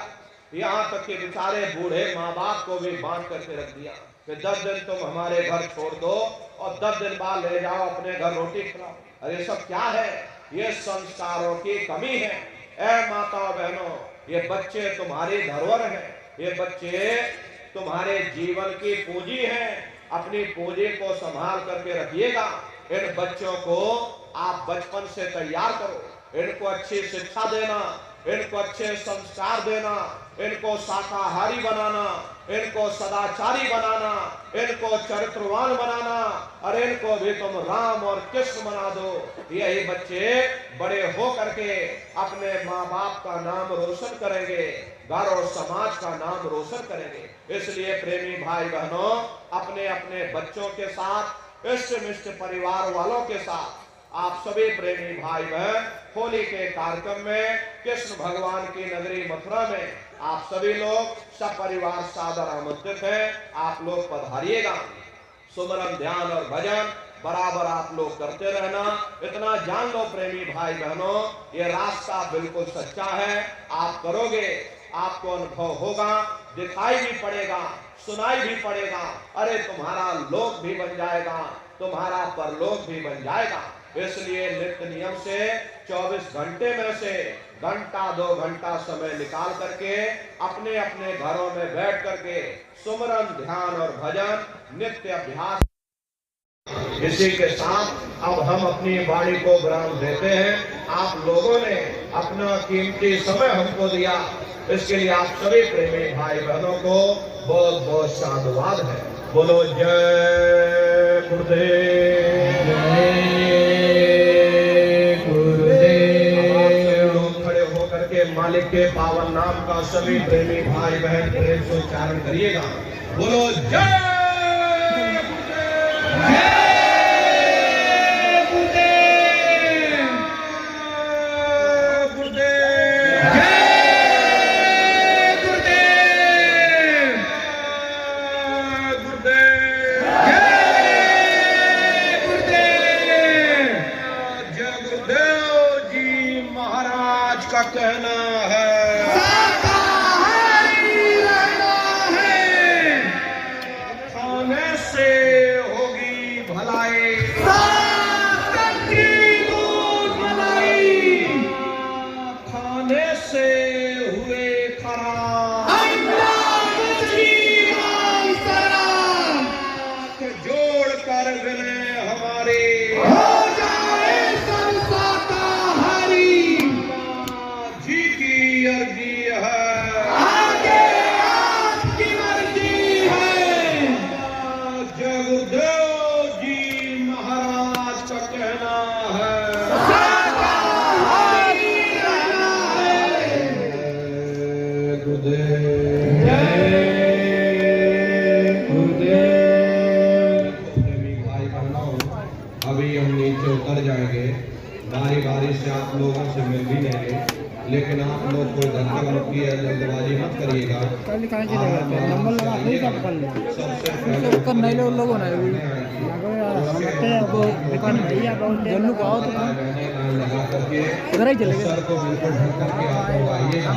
यहाँ तक कि बेचारे बूढ़े माँ बाप को भी बांट करके रख दिया कि 10 दिन तुम हमारे घर छोड़ दो और 10 दिन बाद ले जाओ अपने घर रोटी खिलाओ। अरे सब क्या है? ये संस्कारों की कमी है। ऐ माता बहनों, ये बच्चे तुम्हारी धरोहर है, ये बच्चे तुम्हारे जीवन की पूंजी है। अपनी पूंजी को संभाल करके रखिएगा। इन बच्चों को आप बचपन से तैयार करो, इनको अच्छी शिक्षा देना, इनको अच्छे संस्कार देना, इनको शाकाहारी बनाना, इनको सदाचारी बनाना, इनको चरित्रवान बनाना, और इनको भी तुम राम और कृष्ण बना दो। यही बच्चे बड़े हो करके अपने माँ बाप का नाम रोशन करेंगे, घर और समाज का नाम रोशन करेंगे। इसलिए प्रेमी भाई बहनों, अपने अपने बच्चों के साथ, इष्ट मिष्ट परिवार वालों के साथ आप सभी प्रेमी भाई बहन होली के कार्यक्रम में कृष्ण भगवान की नगरी मथुरा में आप सभी लोग सब परिवार सादर आमंत्रित हैं। आप लोग पधारिएगा। सुमरन, ध्यान और भजन बराबर आप लोग करते रहना। इतना जान लो प्रेमी भाई बहनों, ये रास्ता बिल्कुल सच्चा है। आप करोगे, आपको अनुभव होगा, दिखाई भी पड़ेगा, सुनाई भी पड़ेगा। अरे तुम्हारा लोक भी बन जाएगा, तुम्हारा परलोक भी बन जाएगा। इसलिए नित्य नियम से 24 घंटे में से घंटा 2 घंटा समय निकाल करके अपने अपने घरों में बैठ करके सुमरन, ध्यान और भजन नित्य अभ्यास। इसी के साथ अब हम अपनी वाणी को विराम देते हैं। आप लोगों ने अपना कीमती समय हमको दिया, इसके लिए आप सभी प्रेमी भाई बहनों को बहुत बहुत साधुवाद है। बोलो जय गुरुदेव, जय गुरुदेव। लोग खड़े होकर के मालिक के पावन नाम का सभी प्रेमी भाई बहन प्रेम से उच्चारण करिएगा। बोलो जय का कहना है खाने से होगी भलाई, खाने से हुए खराब, जोड़ कर गले हमारे अर्जी है। अभी हम नीचे उतर जाएंगे, बारी बारी से आप लोगों से मिल भी लेंगे, लेकिन आप लोग कोई धक्का मुक्की या जल्दबाजी मत करिएगा। सबसे पहले लोगों ने लगा करके सर को बिल्कुल ढक करके आप लोग आइएगा।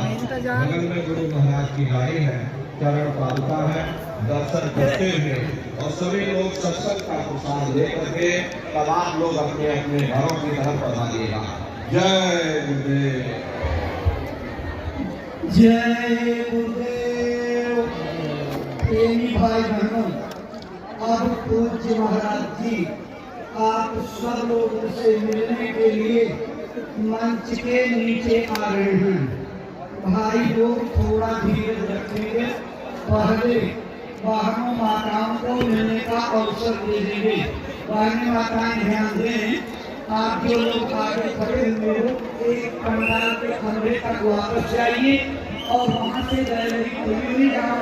बगल में गुरु महाराज की गाड़ी है, चरण पादुका है, दर्शन करते हुए और सभी लोग सत्संग का प्रसाद लेकर के तब आप लोग अपने अपने घरों की तरफ बढ़ाइएगा। जय गुरुदेव, जय गुरुदेव। प्रेमी भाई बहनों, अब पूज्य महाराज जी आप सब लोगों से मिलने के लिए मंच के नीचे आ रहे हैं। भाई लोग थोड़ा धीरज रखेंगे, पहले बहनों माताओं को मिलने का अवसर दे देंगे। बहनें माताएं ध्यान दें, आप जो लोग आगे खड़े हुए हो एक पंडाल के खंभे तक वापस जाइए और वहाँ से गैलरी खुली हुई जहाँ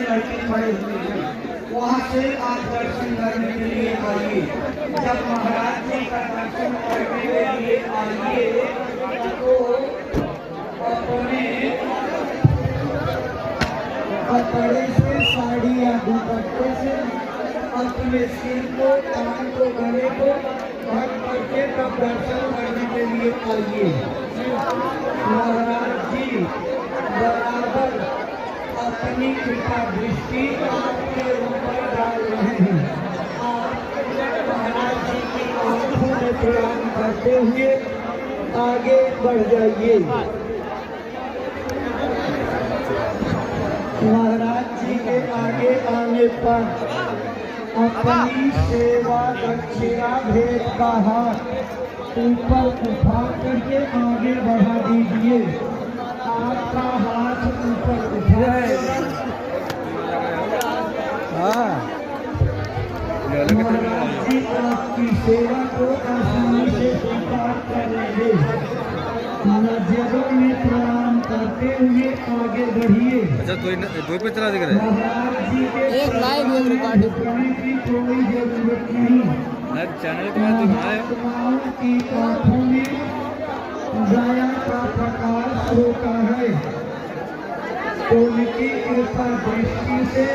लड़के खड़े हुए हैं वहाँ से आप दर्शन करने के लिए आइए। जब महाराज जी का दर्शन करने के लिए आइए तो अपने कपड़े से, साड़ी या दुपट्टे से अपने सिर को, कान को, गले को ढक करके तब दर्शन करने के लिए आइए। महाराज जी बराबर अपनी कृपा दृष्टि आपके ऊपर डाल रहे हैं। आप महाराज जी की आंखों में प्रणाम करते हुए आगे बढ़ जाइए। महाराज जी के आगे आने पर अपनी सेवा दक्षिणा भेंट का हाथ ऊपर उठा करके आगे बढ़ा दीजिए। आपका हाथ ऊपर उठाएगा। महाराज जी आपकी सेवा को आसानी से स्वीकार करेंगे। नजरों में प्रणाम करते हुए आगे बढ़िए। अच्छा दो पे चला दिख रहा है। महाराज जी के एक लाइव रिकॉर्डिंग की कोई जरूरत नहीं। चैनल के बाद आत्माओं की आंखों में दया का प्रकाश होता है तो उनकी कृपा दृष्टि से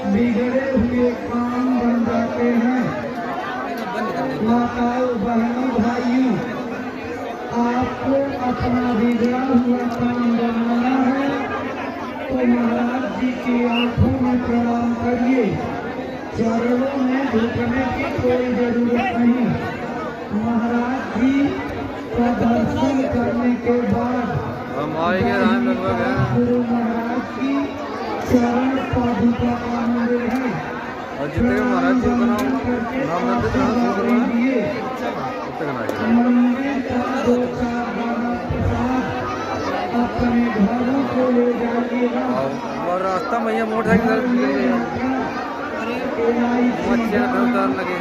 बिगड़े हुए काम बन जाते हैं। माताओं, बहनों, भाइयों, आपको अपना बिगड़ा हुआ काम बनाना है तो महाराज जी की आंखों में प्रणाम करिए। चरणों में झुकने की कोई जरूरत नहीं। महाराज जी का दर्शन करने के बाद हम आएंगे राम लगभग गुरु महाराज की चरण पादुका का मंदिर है और जितने महाराज जी का नाम मंदिर का 2-4 दाना प्रसाद अपने घरों को ले जाइएगा। और रास्ता में ये मोटरसाइकिल उतार लगे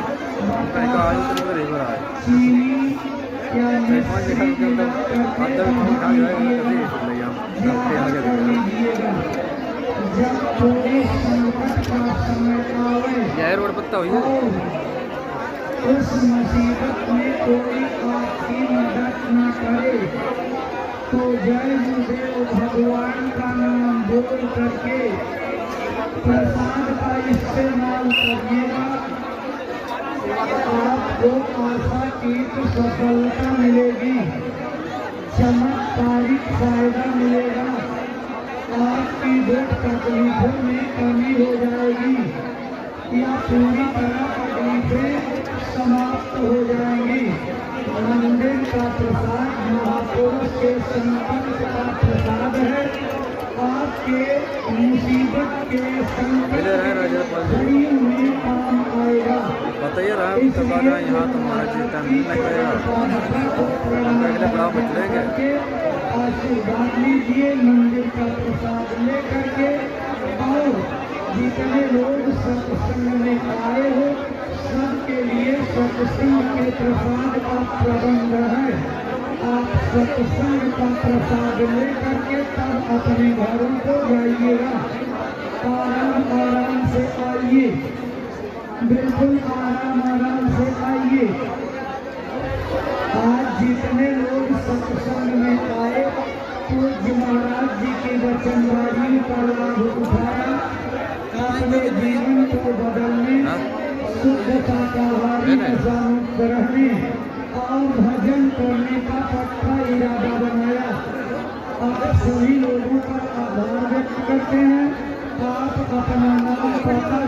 रोड पत्ता हुई उस मुसीबत में कोई आपकी मदद न करे तो जय गुरुदेव भगवान का नाम बोल करके प्रसाद का इस्तेमाल करिएगा। आपको आशा की सफलता मिलेगी, चमत्कारिक फायदा मिलेगा, आपकी दुख तकलीफों में कमी हो जाएगी या पूरी तरह तकलीफें समाप्त हो जाएंगी। मंदिर का प्रसाद महापुरुष के संकल्प का प्रसाद है। आपके मुसीबत के संकट में काम आएगा। बताइए राम यहाँ तुम्हारा आशीर्वाद लीजिए। मंदिर का प्रसाद लेकर के और जितने लोग सत्संग में आए हो सबके लिए सत्संग के प्रसाद का प्रबंध है। आप सत्संग का प्रसाद लेकर के तब अपने घरों को जाइएगा। आराम आराम से आइए। बिल्कुल आराम आराम से आइए। आज जितने लोग सत्संग में आए पूज्य महाराज जी की वचनबाजी का लाभ उठाया, अपने जीवन को बदलने, शुद्धता का वाणी मुक्त रहने और भजन करने का पक्का इरादा बनाया। आप सभी लोगों का आभार व्यक्त करते हैं। आप अपना नाम पता